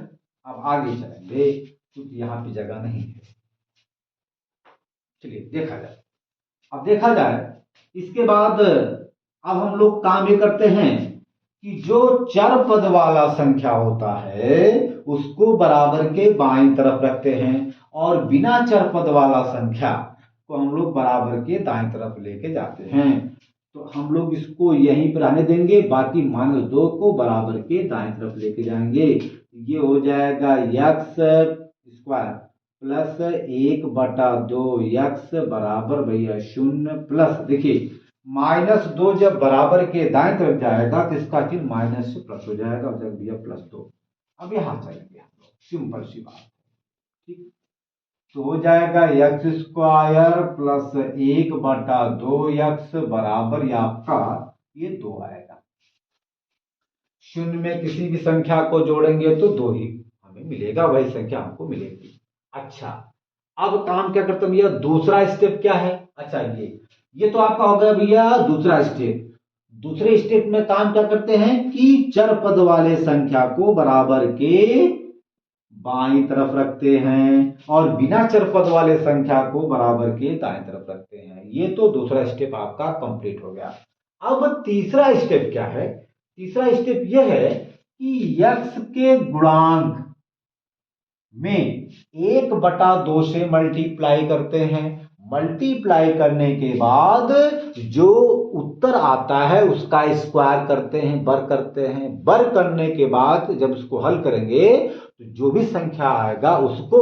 अब आगे चलेंगे क्योंकि यहाँ पे जगह नहीं है। चलिए देखा जाए। अब देखा जाए इसके बाद अब हम लोग काम ये करते हैं कि जो चर पद वाला संख्या होता है उसको बराबर के बाईं तरफ रखते हैं, और बिना चर पद वाला संख्या को हम लोग बराबर के दाईं तरफ लेके जाते हैं। तो हम लोग इसको यहीं पर रहने देंगे, बाकी -2 को बराबर के दाईं तरफ लेके जाएंगे। ये हो जाएगा x² प्लस 1/2x बराबर भैया 0, प्लस देखिए -2 जब बराबर के दाएं तरफ जाएगा तो इसका चिन्ह माइनस से प्लस हो जाएगा, हो जाएगा भैया +2। अब यहां चलेंगे हम लोग, सिंपल सी बात। ठीक, तो हो जाएगा x² प्लस 1/2x बराबर आपका ये 2 आएगा। शून्य में किसी भी संख्या को जोड़ेंगे तो 2 ही हमें मिलेगा, वही संख्या हमको मिलेगी। अच्छा, अब काम क्या करते हैं भैया? दूसरा स्टेप क्या है? अच्छा, ये तो आपका हो गया भैया दूसरा स्टेप। दूसरे स्टेप में काम क्या करते हैं कि चर पद वाले संख्या को बराबर के बाईं तरफ रखते हैं और बिना चर पद वाले संख्या को बराबर के दाएं तरफ रखते हैं। ये तो दूसरा स्टेप आपका कंप्लीट हो गया। अब तीसरा स्टेप क्या है? तीसरा स्टेप यह है कि x के गुणांक में 1/2 से मल्टीप्लाई करते हैं। मल्टीप्लाई करने के बाद जो उत्तर आता है उसका स्क्वायर करते हैं, वर्ग करते हैं। वर्ग करने के बाद जब उसको हल करेंगे तो जो भी संख्या आएगा उसको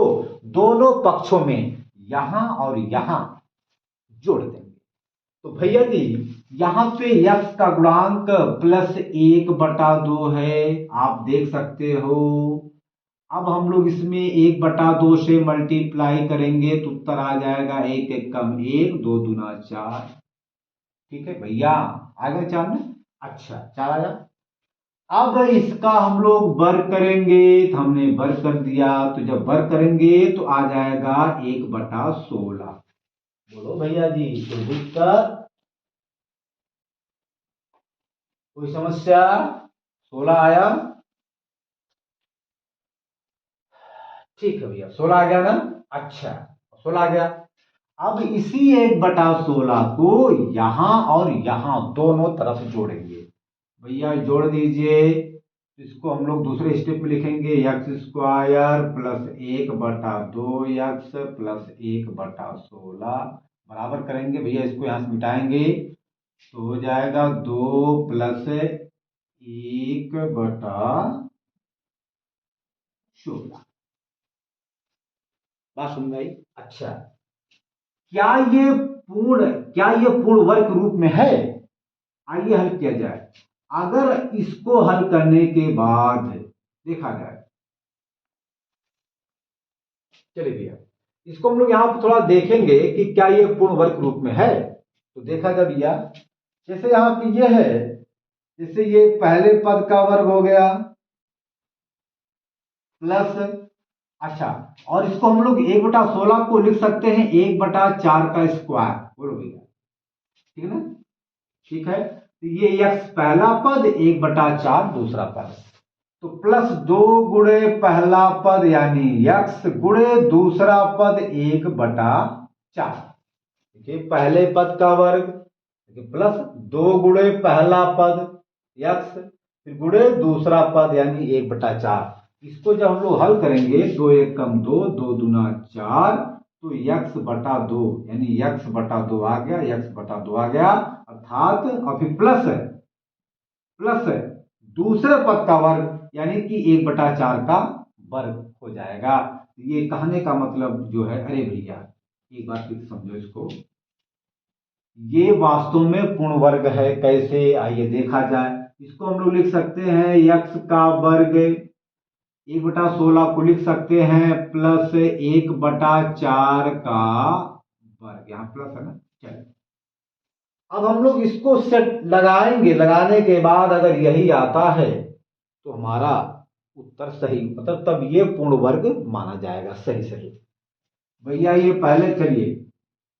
दोनों पक्षों में यहां और यहां जोड़ देंगे। तो भैया जी यहां पे x का गुणांक प्लस 1/2 है, आप देख सकते हो। अब हम लोग इसमें 1/2 से मल्टीप्लाई करेंगे तो उत्तर आ जाएगा 1 एकम 1, 2 दूना 4। ठीक है भैया, आ गए 4 में। अच्छा 4 आया। अब इसका हम लोग वर्ग करेंगे, तो हमने वर्ग कर दिया, तो जब वर्ग करेंगे तो आ जाएगा 1/16। बोलो भैया जी, कोई दिक्कत, कोई समस्या? 16 आया। ठीक है भैया, 16 आ गया ना। अच्छा 16 आ गया। अब इसी 1/16 को यहां और यहां दोनों तरफ जोड़ेंगे। भैया जोड़ दीजिए। इसको हम लोग दूसरे स्टेप में लिखेंगे, x² प्लस 1/2 x प्लस 1/16 बराबर करेंगे। भैया इसको यहां से मिटाएंगे तो हो जाएगा 2 प्लस 1/16। बात सुन भाई। अच्छा, क्या ये पूर्ण वर्ग रूप में है? आइए हल किया जाए। अगर इसको हल करने के बाद देखा जाए, चलिए भैया इसको हम लोग यहां पर थोड़ा देखेंगे कि क्या ये पूर्ण वर्ग रूप में है। तो देखा जाए भैया, जैसे यहां पे ये है, जैसे ये पहले पद का वर्ग हो गया प्लस, अच्छा, और इसको हम लोग 1/16 को लिख सकते हैं 1/4 का स्क्वायर। बोलो भैया, ठीक है ना? ठीक है, तो ये x पहला पद 1/4 दूसरा पद, तो प्लस 2 गुणे पहला पद यानी x गुणे दूसरा पद 1/4। देखिए पहले पद का वर्ग प्लस 2 गुणे पहला पद x फिर गुणे दूसरा पद यानी 1/4। इसको जब हम लोग हल करेंगे 2 1 कम 2, 2 दूना 4, तो x/2 यानी x/2 आ गया, x/2 आ गया अर्थात, और फिर प्लस प्लस दूसरे पद का वर्ग यानी कि 1/4 का वर्ग हो जाएगा। ये कहने का मतलब जो है, अरे भैया एक बात फिर समझो इसको, ये वास्तव में पूर्ण वर्ग है। कैसे, आइए देखा जाए। इसको हम लोग लिख सकते हैं x का वर्ग 1/16 को लिख सकते हैं प्लस 1/4 का वर्ग, यहां प्लस है ना। चलिए अब हम लोग इसको सेट लगाएंगे, लगाने के बाद अगर यही आता है तो हमारा उत्तर सही, मतलब तब ये पूर्ण वर्ग माना जाएगा। सही सही भैया, ये पहले चलिए,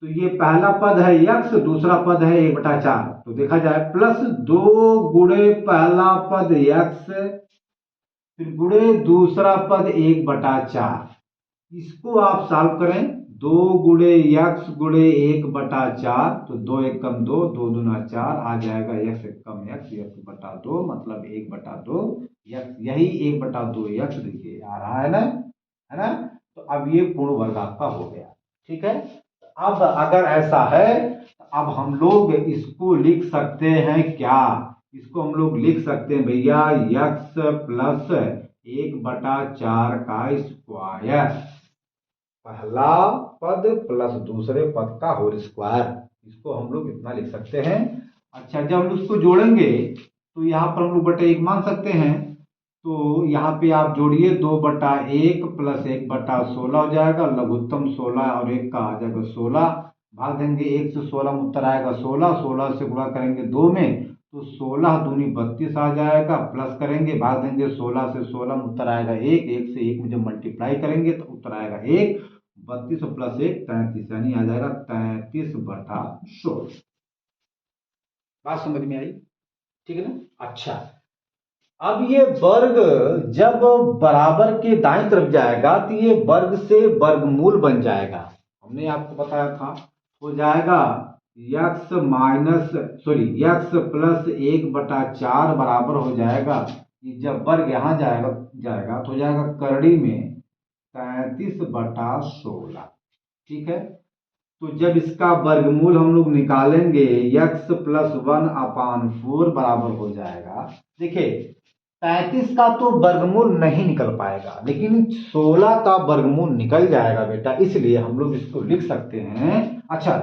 तो ये पहला पद है x, दूसरा पद है 1/4, तो देखा जाए प्लस 2 गुणे पहला पद x फिर गुणे दूसरा पद 1/4। इसको आप सॉल्व करें, 2 गुणे x गुणे 1/4, तो 2 1 कम 2, 2 दूना 4 आ जाएगा, x 1 कम x, x/2 मतलब 1/2 x, यही 1/2 x देखिए आ रहा है ना, है ना। तो अब ये पूर्ण वर्ग आपका हो गया। ठीक है, अब अगर ऐसा है तो अब हम लोग इसको लिख सकते हैं क्या? इसको हम लोग लिख सकते हैं भैया x प्लस 1/4 का स्क्वायर, पहला पद प्लस दूसरे पद का होल स्क्वायर, इसको हम लोग इतना लिख सकते हैं। अच्छा, जब हम उसको जोड़ेंगे तो यहाँ पर हम लोग बटे 1 मान सकते हैं, तो यहाँ पे आप जोड़िए 2/1 प्लस 1/16 हो जाएगा, लघुत्तम 16 और 1 का आ जाएगा 16, भाग देंगे 1 से 16 में उत्तर आएगा 16, 16 से गुणा करेंगे 2 में तो 16 दूनी 32 आ जाएगा, प्लस करेंगे भाग देंगे 16 से 16 में उत्तर आएगा 1, 1 से 1 में जब मल्टीप्लाई करेंगे तो उत्तर आएगा 1, 32 प्लस 1 33 यानी आ जाएगा 33/16। बात समझ में आई? ठीक है ना। अच्छा, अब ये वर्ग जब बराबर के दाईं तरफ जाएगा तो ये वर्ग से वर्गमूल बन जाएगा। हमने आपको बताया था, हो जाएगा x x प्लस 1/4 बराबर हो जाएगा, ये जब वर्ग यहां जाएगा तो हो जाएगा करड़ी में 33/16। ठीक है, तो जब इसका वर्गमूल हम लोग निकालेंगे x प्लस 1/4 बराबर हो जाएगा। देखिए 35 का तो वर्गमूल नहीं निकल पाएगा, लेकिन 16 का वर्गमूल निकल जाएगा बेटा, इसलिए हम लोग इसको लिख सकते हैं। अच्छा,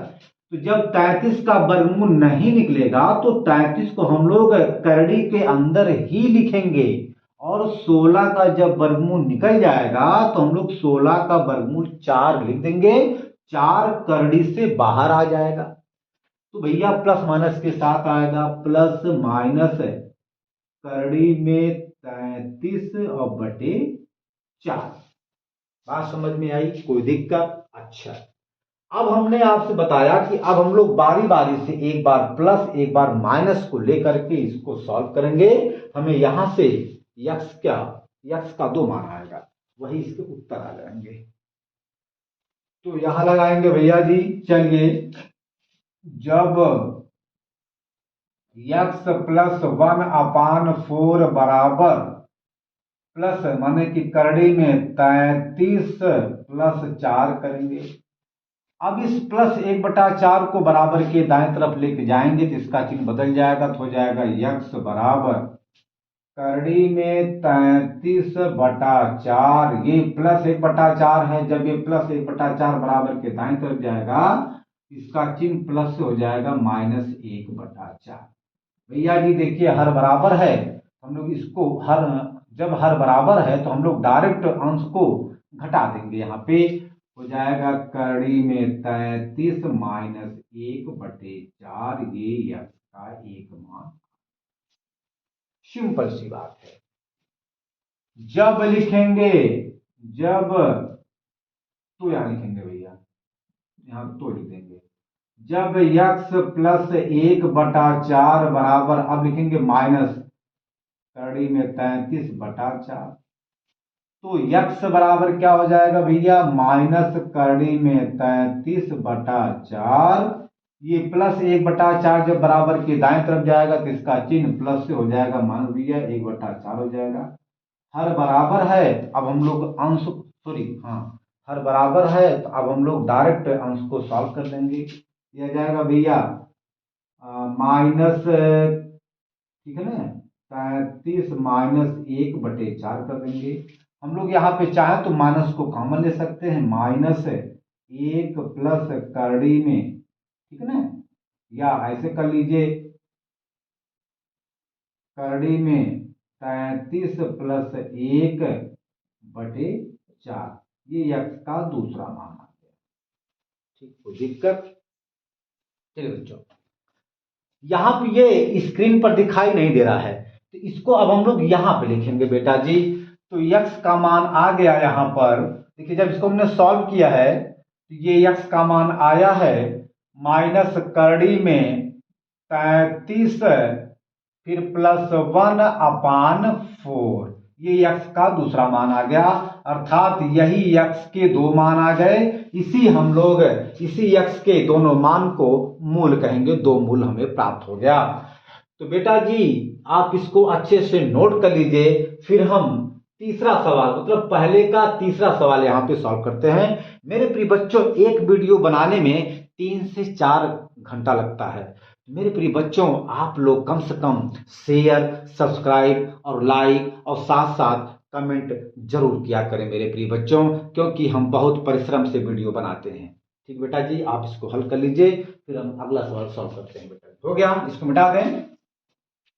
तो जब 33 का वर्गमूल नहीं निकलेगा तो 33 को हम लोग करड़ी के अंदर ही लिखेंगे, और 16 का जब वर्गमूल निकल जाएगा तो हम लोग 16 का वर्गमूल 4 लिख देंगे, 4 करड़ी से बाहर आ जाएगा। तो भैया प्लस माइनस के साथ आएगा, प्लस माइनस करड़ी में 33 और बटे 4। बात समझ में आई? कोई दिक्कत? अच्छा, अब हमने आपसे बताया कि अब हम लोग बारी बारी से एक बार प्लस एक बार माइनस को लेकर के इसको सॉल्व करेंगे। हमें यहां से यक्स का 2 मान आएगा, वही इसके उत्तर आ जाएंगे। तो यहां लगाएंगे भैया जी, चलिए, जब यक्स प्लस 1/4 बराबर प्लस माने कि करड़ी में 33 प्लस 4 करेंगे। अब इस प्लस 1/4 को बराबर के दाएं तरफ लेके जाएंगे तो इसका चिन्ह बदल जाएगा, तो हो जाएगा यक्स बराबर करड़ी में 33/4, ये प्लस 1/4 है। जब ये प्लस 1/4 बराबर के दाएं तरफ जाएगा, इसका चिन्ह प्लस से हो जाएगा -1/4। भैया जी देखिए, हर बराबर है, हम लोग इसको जब हर बराबर है तो हम लोग डायरेक्ट अंश को घटा देंगे। यहाँ पे हो जाएगा करड़ी में 33 माइनस 1/4, ये यक्स का 1 मान। सिंपल सी बात है। जब लिखेंगे, जब तो यहां लिखेंगे भैया, यहां तो लिख देंगे, जब यक्स प्लस 1/4 बराबर, अब लिखेंगे माइनस करड़ी में 33/4, तो यक्स बराबर क्या हो जाएगा भैया, माइनस करड़ी में 33/4, ये प्लस 1/4 जब बराबर के दाएं तरफ जाएगा तो इसका चिन्ह प्लस से हो जाएगा माइनस भैया 1/4 हो जाएगा। हर बराबर है, अब हम लोग अंश हर बराबर है तो अब हम लोग डायरेक्ट अंश को सॉल्व कर देंगे। यह जाएगा भैया माइनस, ठीक है ना, 33 माइनस 1/4 कर देंगे। हम लोग यहाँ पे चाहे तो माइनस को कॉमन ले सकते हैं, -1 प्लस करड़ी में, ठीक है ना, या ऐसे कर लीजिए, करड़ी में 33 प्लस 1/4, ये यक्स का दूसरा मान आ गया। ठीक, कोई दिक्कत? चलिए बच्चों, यहां पे ये स्क्रीन पर दिखाई नहीं दे रहा है, तो इसको अब हम लोग यहां पे लिखेंगे बेटा जी। तो यक्स का मान आ गया यहां पर, देखिए जब इसको हमने सॉल्व किया है तो ये यक्स का मान आया है माइनस करड़ी में 33 फिर +1/4, ये यक्स का दूसरा मान आ गया, अर्थात यही यक्स के 2 मान आ गए। इसी यक्स के दोनों मान को मूल कहेंगे, 2 मूल हमें प्राप्त हो गया। तो बेटा जी आप इसको अच्छे से नोट कर लीजिए, फिर हम तीसरा सवाल, मतलब पहले का तीसरा सवाल यहाँ पे सॉल्व करते हैं। मेरे प्रिय बच्चों, एक वीडियो बनाने में 3 से 4 घंटा लगता है। मेरे प्रिय बच्चों, आप लोग कम से कम शेयर, सब्सक्राइब और लाइक और साथ साथ कमेंट जरूर किया करें मेरे प्रिय बच्चों, क्योंकि हम बहुत परिश्रम से वीडियो बनाते हैं। ठीक बेटा जी, आप इसको हल कर लीजिए, फिर हम अगला सवाल सॉल्व करते हैं। बेटा हो गया, इसको मिटा दें।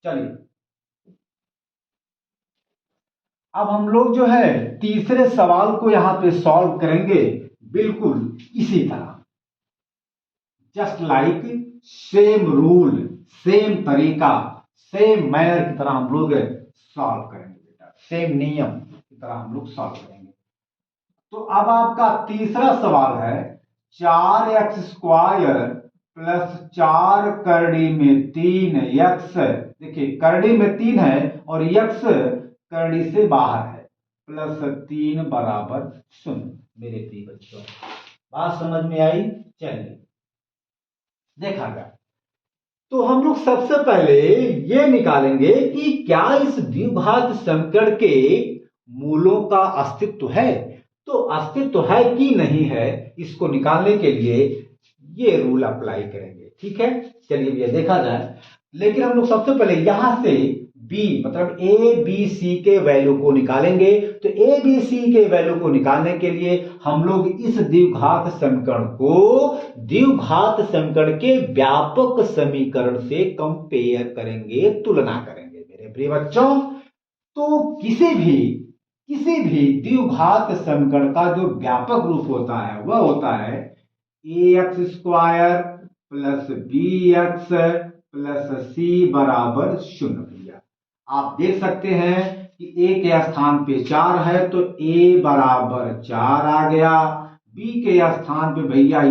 चलिए, अब हम लोग जो है तीसरे सवाल को यहां पे सॉल्व करेंगे, बिल्कुल इसी तरह, just like same rule, same तरीका, सेम मैनर की तरह हम लोग सॉल्व करेंगे बेटा, सेम नियम की तरह हम लोग सॉल्व करेंगे। तो अब आपका तीसरा सवाल है 4x² प्लस 4 करड़ी में 3x, देखिए करड़ी में 3 है और x करड़ी से बाहर है, +3 बराबर 0। मेरे प्रिय बच्चों, बात समझ में आई? चलिए देखा गया। तो हम लोग सबसे पहले ये निकालेंगे कि क्या इस द्विघात समीकरण के मूलों का अस्तित्व है। तो अस्तित्व है कि नहीं है, इसको निकालने के लिए ये रूल अप्लाई करेंगे। ठीक है, चलिए ये देखा जाए। लेकिन हम लोग सबसे पहले यहां से b मतलब a b c के वैल्यू को निकालेंगे। तो a b c के वैल्यू को निकालने के लिए हम लोग इस द्विघात समीकरण को द्विघात समीकरण के व्यापक समीकरण से कंपेयर करेंगे, तुलना करेंगे मेरे प्रिय बच्चों। तो किसी भी द्विघात समीकरण का जो व्यापक रूप होता है वह होता है ax² plus B x plus C बराबर 0 भैया। आप देख सकते हैं कि ए के स्थान पे 4 है तो ए बराबर 4 आ गया। बी के स्थान पे भैया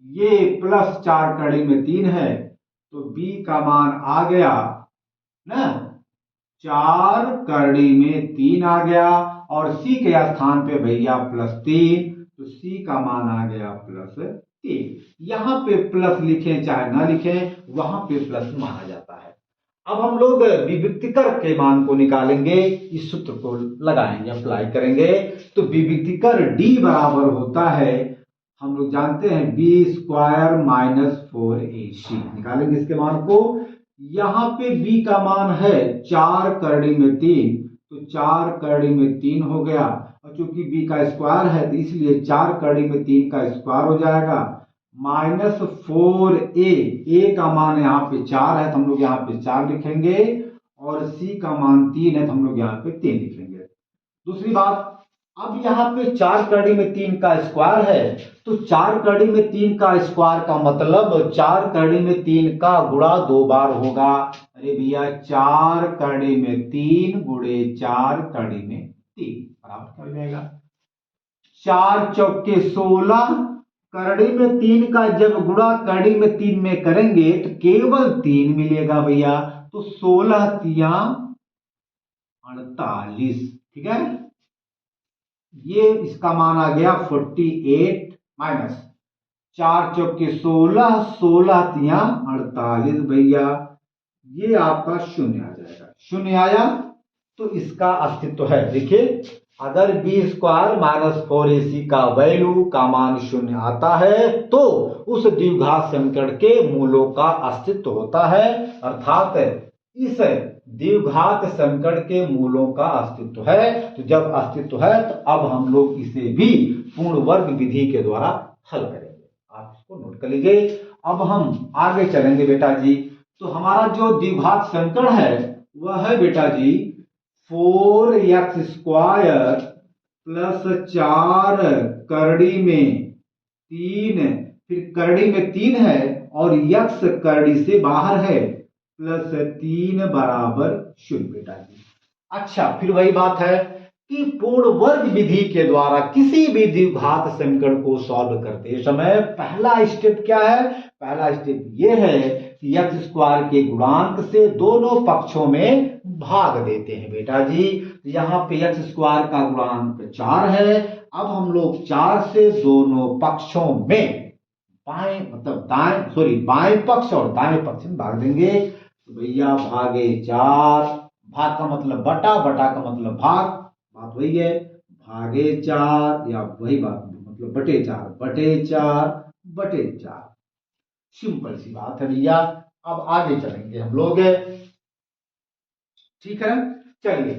ये प्लस 4 कड़ी में 3 है तो बी का मान आ गया ना 4 कड़ी में 3 आ गया। और सी के स्थान पे भैया प्लस 3 तो सी का मान आ गया प्लस 3। यहां पे प्लस लिखें चाहे ना लिखें वहां पे प्लस माना जाता है। अब हम लोग विविक्तिकर के मान को निकालेंगे, इस सूत्र को लगाएंगे, अप्लाई करेंगे। तो विविक्तिकर डी बराबर होता है, हम लोग जानते हैं बी स्क्वायर माइनस 4ac। निकालेंगे इसके मान को। यहां पे b का मान है 4 करड़ी में 3 तो 4 करड़ी में 3 हो गया। और चूंकि b का स्क्वायर है तो इसलिए 4 करड़ी में 3 का स्क्वायर हो जाएगा माइनस 4a। a का मान यहाँ पे 4 है तो हम लोग यहाँ पे 4 लिखेंगे और c का मान 3 है तो हम लोग यहाँ पे 3 लिखेंगे। दूसरी बात, अब यहाँ पे 4 कड़ी में 3 का स्क्वायर है तो 4 कड़ी में 3 का स्क्वायर का मतलब 4 कड़ी में 3 का गुणा 2 बार होगा। अरे भैया 4 कड़ी में 3 गुणे 4 कड़ी में 3 बराबर हो जाएगा 4 चौके 16। कड़ी में 3 का जब गुणा कड़ी में 3 में करेंगे तो केवल 3 मिलेगा भैया। तो 16 तिया 48, ठीक है। ये इसका मान आ गया 48 माइनस 4 चौके 16, 16 तिया 48 भैया। ये आपका 0 आ जाएगा। 0 आया तो इसका अस्तित्व है। देखिए अगर बी स्क्वायर माइनस 4ac का वैल्यू का मान 0 आता है तो उस द्विघात समीकरण के मूलों का अस्तित्व होता है। अर्थात इस द्विघात समीकरण के मूलों का अस्तित्व है। तो जब अस्तित्व है तो अब हम लोग इसे भी पूर्ण वर्ग विधि के द्वारा हल करेंगे। आप इसको नोट कर लीजिए। अब हम आगे चलेंगे बेटा जी। तो हमारा जो द्विघात समीकरण है वह है बेटा जी 4x स्क्वायर प्लस 4 करड़ी में 3 फिर करड़ी में 3 है और x करड़ी से बाहर है प्लस 3 बराबर 0 बेटा जी। अच्छा फिर वही बात है कि पूर्ण वर्ग विधि के द्वारा किसी भी द्विघात समीकरण को सॉल्व करते समय पहला स्टेप क्या है? पहला स्टेप यह है कि x स्क्वायर के गुणांक से दोनों पक्षों में भाग देते हैं बेटा जी। यहाँ पे x स्क्वायर का गुणांक 4 है। अब हम लोग 4 से दोनों पक्षों में बाएं पक्ष और दाएं पक्ष में भाग देंगे। तो भैया भागे 4, भाग का मतलब बटा, बटा का मतलब भाग, बात वही है। भागे 4 या वही बात मतलब बटे 4 बटे 4 बटे 4। सिंपल सी बात है भैया। अब आगे चलेंगे हम लोग, ठीक है। चलिए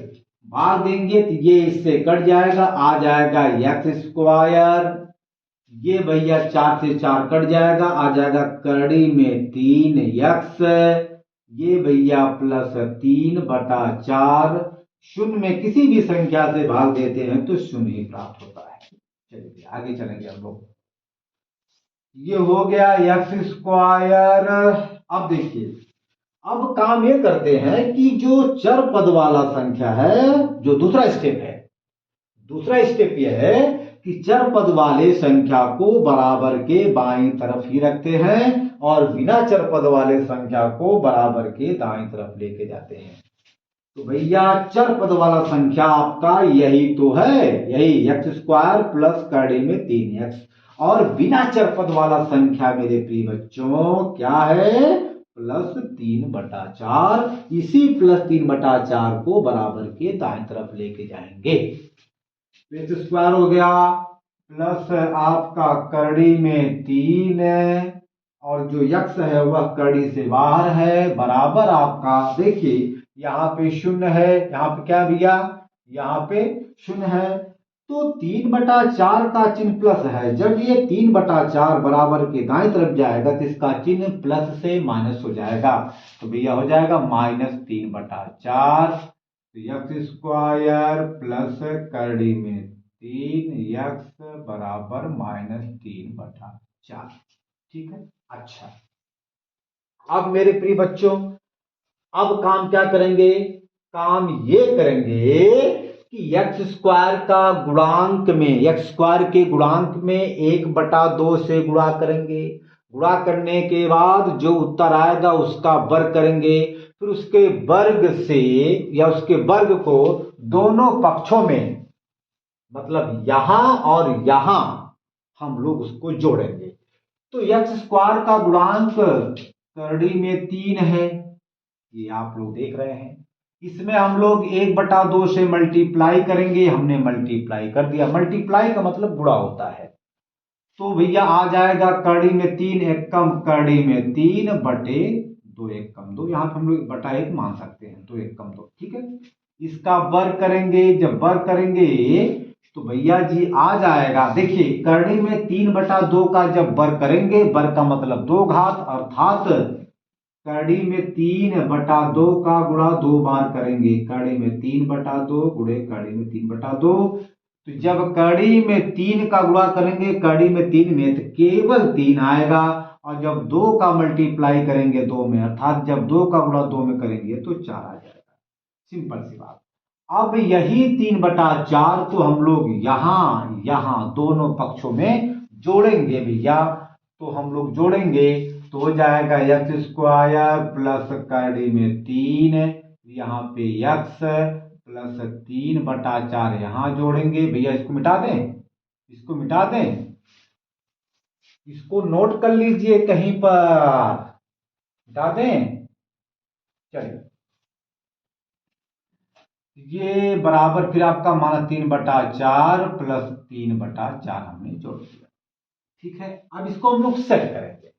भाग देंगे तो ये इससे कट जाएगा, आ जाएगा x स्क्वायर। ये भैया 4 से 4 कट जाएगा, आ जाएगा करड़ी में 3x। ये भैया प्लस 3 बटा 4। शून्य में किसी भी संख्या से भाग देते हैं तो शून्य ही प्राप्त होता है। चलिए आगे चलेंगे हम लोग। ये हो गया x स्क्वायर। अब देखिए अब काम ये करते हैं कि जो चर पद वाला संख्या है, जो दूसरा स्टेप है, दूसरा स्टेप यह है कि चर पद वाले संख्या को बराबर के बाईं तरफ ही रखते हैं और बिना चर पद वाले संख्या को बराबर के दाईं तरफ लेके जाते हैं। तो भैया चर पद वाला संख्या आपका यही तो है, यही x स्क्वायर प्लस करड़ी में 3x। और बिना चर पद वाला संख्या मेरे प्रिय बच्चों क्या है? प्लस 3 बटा 4। इसी प्लस 3 बटा 4 को बराबर के दाएं तरफ लेके जाएंगे। x स्क्वायर हो गया प्लस आपका करड़ी में 3 और जो x है वह करड़ी से बाहर है, बराबर आपका देखिए यहाँ पे 0 है, यहाँ पे क्या भैया? यहाँ पे 0 है। तो 3 बटा 4 का चिन्ह प्लस है। जब ये 3 बटा 4 बराबर के दाएं तरफ जाएगा तो इसका चिन्ह प्लस से माइनस हो जाएगा। तो भैया हो जाएगा माइनस 3 बटा 4। तो x स्क्वायर प्लस करड़ी में 3x बराबर माइनस 3 बटा 4। ठीक है। अच्छा, अब मेरे प्रिय बच्चों, अब काम क्या करेंगे? काम ये करेंगे कि एक्स स्क्वायर का गुणांक में, एक्स स्क्वायर के गुणांक में 1/2 से गुणा करेंगे। गुणा करने के बाद जो उत्तर आएगा उसका वर्ग करेंगे, फिर उसके वर्ग से या उसके वर्ग को दोनों पक्षों में, मतलब यहां और यहां हम लोग उसको जोड़ेंगे। तो एक्स स्क्वायर का गुणांक करड़ी में 3 है, ये आप लोग देख रहे हैं। इसमें हम लोग 1/2 से मल्टीप्लाई करेंगे, हमने मल्टीप्लाई कर दिया। मल्टीप्लाई का मतलब गुणा होता है। तो भैया आ जाएगा करड़ी में 3 एकम करड़ी में 3 बटे 2 एकम 2, यहां पर हम लोग बटा 1 मान सकते हैं, 2 एकम 2, ठीक है। इसका वर्ग करेंगे, जब वर्ग करेंगे तो भैया जी आ जाएगा, देखिए करड़ी में 3/2 का जब वर्ग करेंगे, वर्ग का मतलब 2 घात, अर्थात करड़ी में 3/2 का गुणा 2 बार करेंगे। करड़ी में 3/2 गुणे करड़ी में 3/2। तो जब कड़ी में 3 का गुणा करेंगे, कड़ी में 3 में तो केवल 3 आएगा, और जब 2 का मल्टीप्लाई करेंगे 2 में, अर्थात जब 2 का गुणा 2 में करेंगे तो 4 आ जाएगा। सिंपल सी बात। अब यही 3/4 को हम लोग यहां दोनों पक्षों में जोड़ेंगे भैया। तो हम लोग जोड़ेंगे तो हो जाएगा एक्स स्क्वायर प्लस करड़ी में 3, यहाँ पे एक्स प्लस 3/4 यहां जोड़ेंगे। भैया इसको मिटा दें, इसको मिटा दें, इसको नोट कर लीजिए कहीं पर, मिटा दें। चलिए, ये बराबर फिर आपका माना 3/4 प्लस 3/4 हमने जोड़ दिया, ठीक है। अब इसको हम लोग सेट करेंगे,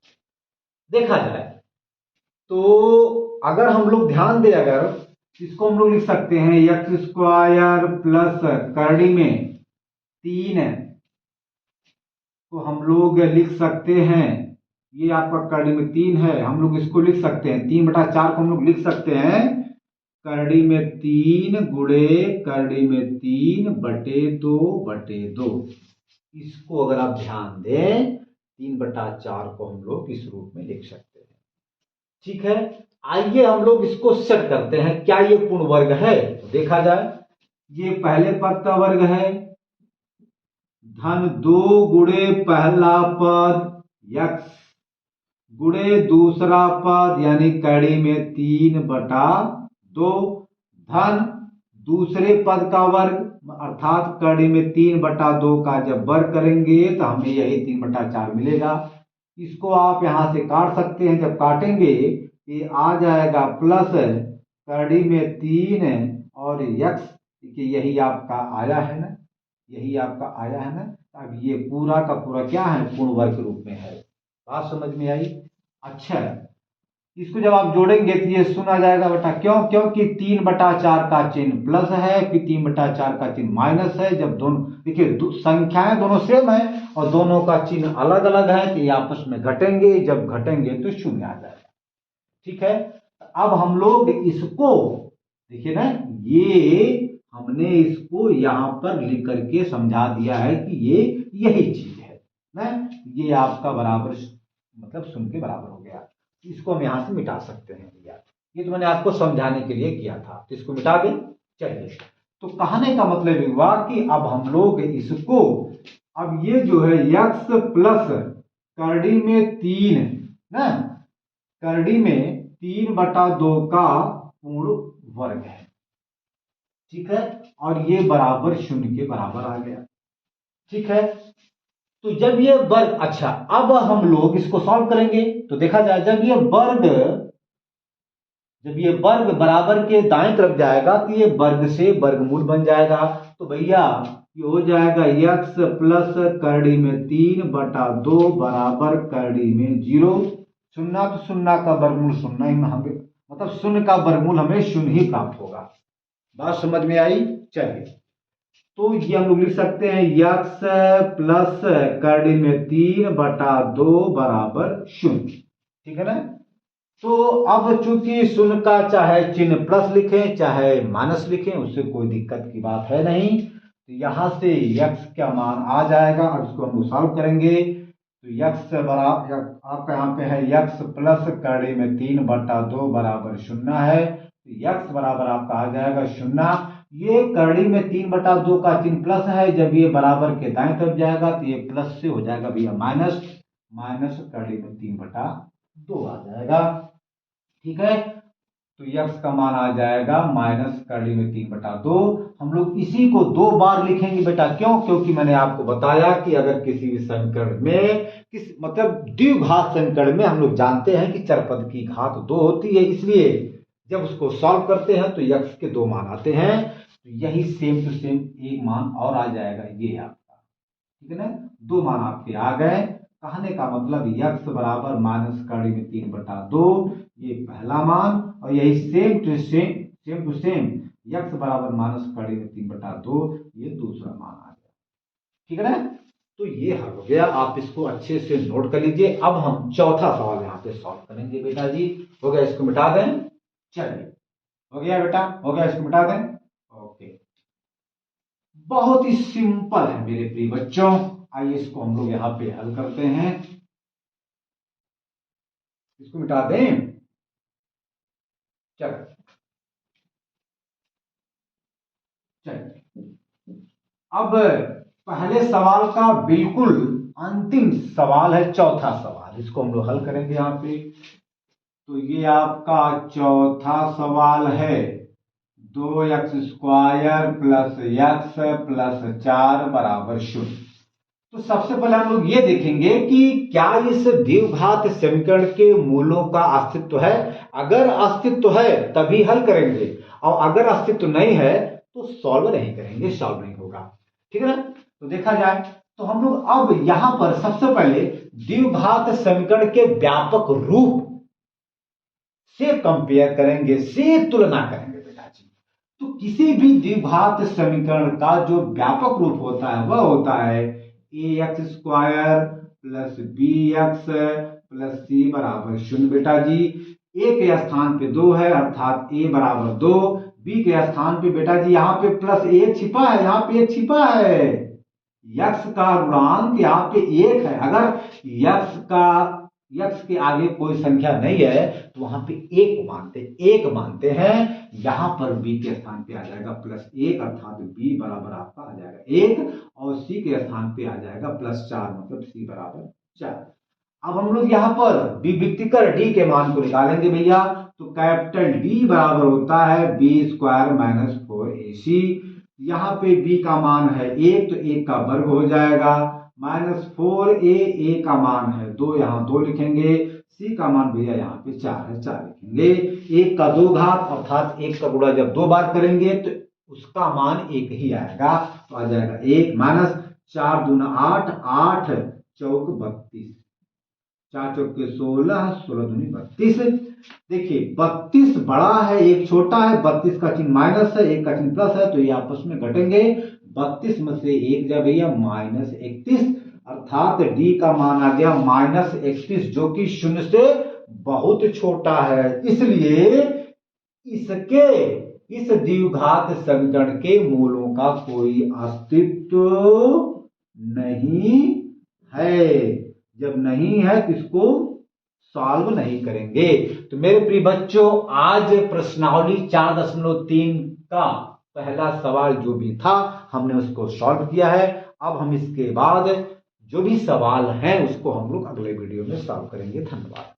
देखा जाए तो अगर हम लोग ध्यान दें, अगर इसको हम लोग लिख सकते हैं एक्स स्क्वायर प्लस करड़ी में 3, तो हम लोग लिख सकते हैं, ये आपका करड़ी में 3 है, हम लोग इसको लिख सकते हैं 3/4 को हम लोग लिख सकते हैं करड़ी में 3 गुणे करड़ी में 3 बटे 2/2। इसको अगर आप ध्यान दें 3/4 को हम लोग इस रूप में लिख सकते हैं, ठीक है। आइए हम लोग इसको सेट करते हैं, क्या ये पूर्ण वर्ग है? तो देखा जाए, ये पहले पद का वर्ग है, धन 2 गुणे पहला पद एक्स गुणे दूसरा पद यानी कड़ी में 3/2 धन दूसरे पद का वर्ग, अर्थात कड़ी में 3/2 का जब वर्ग करेंगे तो हमें यही 3/4 मिलेगा। इसको आप यहां से काट सकते हैं, जब काटेंगे ये आ जाएगा प्लस करड़ी में 3 और यक्स, यही आपका आया है ना, यही आपका आया है ना। अब ये पूरा का पूरा क्या है, पूर्ण वर्ग के रूप में है। बात समझ में आई? अच्छा, इसको जब आप जोड़ेंगे तो ये सुना जाएगा बेटा, क्यों? क्योंकि 3/4 का चिन्ह प्लस है, फिर 3/4 का चिन्ह माइनस है। जब दोनों देखिए संख्याएं दोनों सेम है और दोनों का चिन्ह अलग अलग है तो ये आपस में घटेंगे, जब घटेंगे तो शून्य आ जाएगा, ठीक है। अब हम लोग इसको देखिए ना, ये हमने इसको यहां पर लिख करके समझा दिया है कि ये यही चीज है ना, ये आपका बराबर मतलब शून्य के बराबर हो गया। इसको हम यहां से मिटा सकते हैं भैया, ये तो मैंने आपको समझाने के लिए किया था, तो इसको मिटा दें। चलिए, तो कहने का मतलब हुआ कि अब हम लोग इसको, अब ये जो है एक्स प्लस करड़ी में 3 ना, करड़ी में 3/2 का पूर्ण वर्ग है, ठीक है, और ये बराबर शून्य के बराबर आ गया, ठीक है। तो जब ये वर्ग, अच्छा अब हम लोग इसको सॉल्व करेंगे तो देखा जाए, जब ये वर्ग बराबर के दाएं तरफ जाएगा तो ये वर्ग से वर्गमूल बन जाएगा। तो भैया ये हो जाएगा एक्स प्लस करड़ी में 3/2 बराबर करड़ी में 0। शून्य तो शून्य का वर्गमूल शून्य ही हमें, मतलब शून्य का वर्गमूल हमें शून्य ही प्राप्त होगा। बात समझ में आई? चलिए, तो ये हम लोग लिख सकते हैं एक्स प्लस करड़ी में 3/2 बराबर शून्य, ठीक है ना। तो अब चूंकि शून्य का चाहे चिन्ह प्लस लिखें चाहे माइनस लिखें, उससे कोई दिक्कत की बात है नहीं। तो यहां से x का मान आ जाएगा। अब इसको हम लोग सॉल्व करेंगे तो यक्स बराबर आपका यहाँ पे है यक्स प्लस कड़ी में 3/2 बराबर 0 है। तो यक्स बराबर आपका आ जाएगा 0। ये कड़ी में 3/2 का चिन्ह प्लस है, जब ये बराबर के दाएं तरफ जाएगा तो ये प्लस से हो जाएगा भैया माइनस, माइनस कड़ी में 3/2 आ जाएगा। ठीक है, तो यक्स का मान आ जाएगा माइनस कड़ी में 3/2। हम लोग इसी को 2 बार लिखेंगे बेटा, क्यों? क्योंकि मैंने आपको बताया कि अगर किसी भी समीकरण में मतलब द्विघात समीकरण में हम लोग जानते हैं कि चरपद की घात 2 होती है, इसलिए जब उसको सॉल्व करते हैं तो यक्स के 2 मान आते हैं। तो यही सेम टू सेम एक मान और आ जाएगा, ये आपका, ठीक है ना, 2 मान आपके आ गए। कहने का मतलब यक्स बराबर माइनस कड़ी में 3/2, ये पहला मान, और यही सेम टू सेम यक्स बराबर माइनस कड़ी में 3/2, ये दूसरा मान आ गया। ठीक है ना, तो ये हल हो गया, आप इसको अच्छे से नोट कर लीजिए। अब हम चौथा सवाल यहाँ पे सॉल्व करेंगे बेटा जी। हो गया, इसको मिटा दें, चलिए हो गया बेटा, हो गया, इसको मिटा दें। ओके, बहुत ही सिंपल है मेरे प्रिय बच्चों, आइए इसको हम लोग यहाँ पे हल करते हैं। इसको मिटा दें, चलो अब पहले सवाल का बिल्कुल अंतिम सवाल है, चौथा सवाल, इसको हम लोग हल करेंगे यहाँ पे। तो ये आपका चौथा सवाल है, 2x² प्लस x प्लस 4 बराबर 0। तो सबसे पहले हम लोग ये देखेंगे कि क्या इस द्विघात समीकरण के मूलों का अस्तित्व है। अगर अस्तित्व है तभी हल करेंगे, और अगर अस्तित्व नहीं है तो सॉल्व नहीं करेंगे, सॉल्व नहीं होगा। ठीक है ना, तो देखा जाए तो हम लोग अब यहां पर सबसे पहले द्विघात समीकरण के व्यापक रूप से कंपेयर करेंगे, से तुलना करेंगे बेटा जी। तो किसी भी द्विघात समीकरण का जो व्यापक रूप होता है वह होता है ax² plus bx plus c बराबर 0 बेटा जी। a के स्थान पे 2 है, अर्थात a बराबर 2। b के स्थान पे बेटा जी यहाँ पे प्लस 1 छिपा है, यहाँ पे 1 छिपा है। यक्स का ऋणांक यहाँ पे 1 है, अगर यक्स के आगे कोई संख्या नहीं है तो वहां पे 1 मानते हैं। यहां पर b के स्थान पे आ जाएगा प्लस 1, अर्थात b बराबर आपका आ जाएगा 1, और c के स्थान पे आ जाएगा प्लस 4, मतलब c बराबर 4। अब हम लोग यहाँ पर विविक्तिकर d के मान को निकालेंगे भैया। तो कैपिटल D बराबर होता है b² माइनस 4ac। यहाँ पे b का मान है 1, तो 1 का वर्ग हो जाएगा, माइनस 4a का मान है 2, यहाँ 2 लिखेंगे। c का मान भैया यहाँ पे 4 है, 4 लिखेंगे। 1 का 2 घात, अर्थात 1 का गुणा जब 2 बार करेंगे तो उसका मान 1 ही आएगा, तो आ जाएगा 1 माइनस 4 दूना 8, 8 चौक 32, 4 चौक के 16, 16 दूनी 32। देखिए 32 बड़ा है, 1 छोटा है, 32 का चिन्ह माइनस है, 1 का चिन्ह प्लस है, तो ये आपस में घटेंगे। 32 में से 1 जा भैया माइनस 31, अर्थात d का मान आ गया माइनस 31, जो कि 0 से बहुत छोटा है। इसलिए इस द्विघात समीकरण के मूलों का कोई अस्तित्व नहीं है। जब नहीं है तो इसको सॉल्व नहीं करेंगे। तो मेरे प्रिय बच्चों, आज प्रश्नावली 4.3 का पहला सवाल जो भी था हमने उसको सॉल्व किया है। अब हम इसके बाद जो भी सवाल हैं उसको हम लोग अगले वीडियो में सॉल्व करेंगे। धन्यवाद।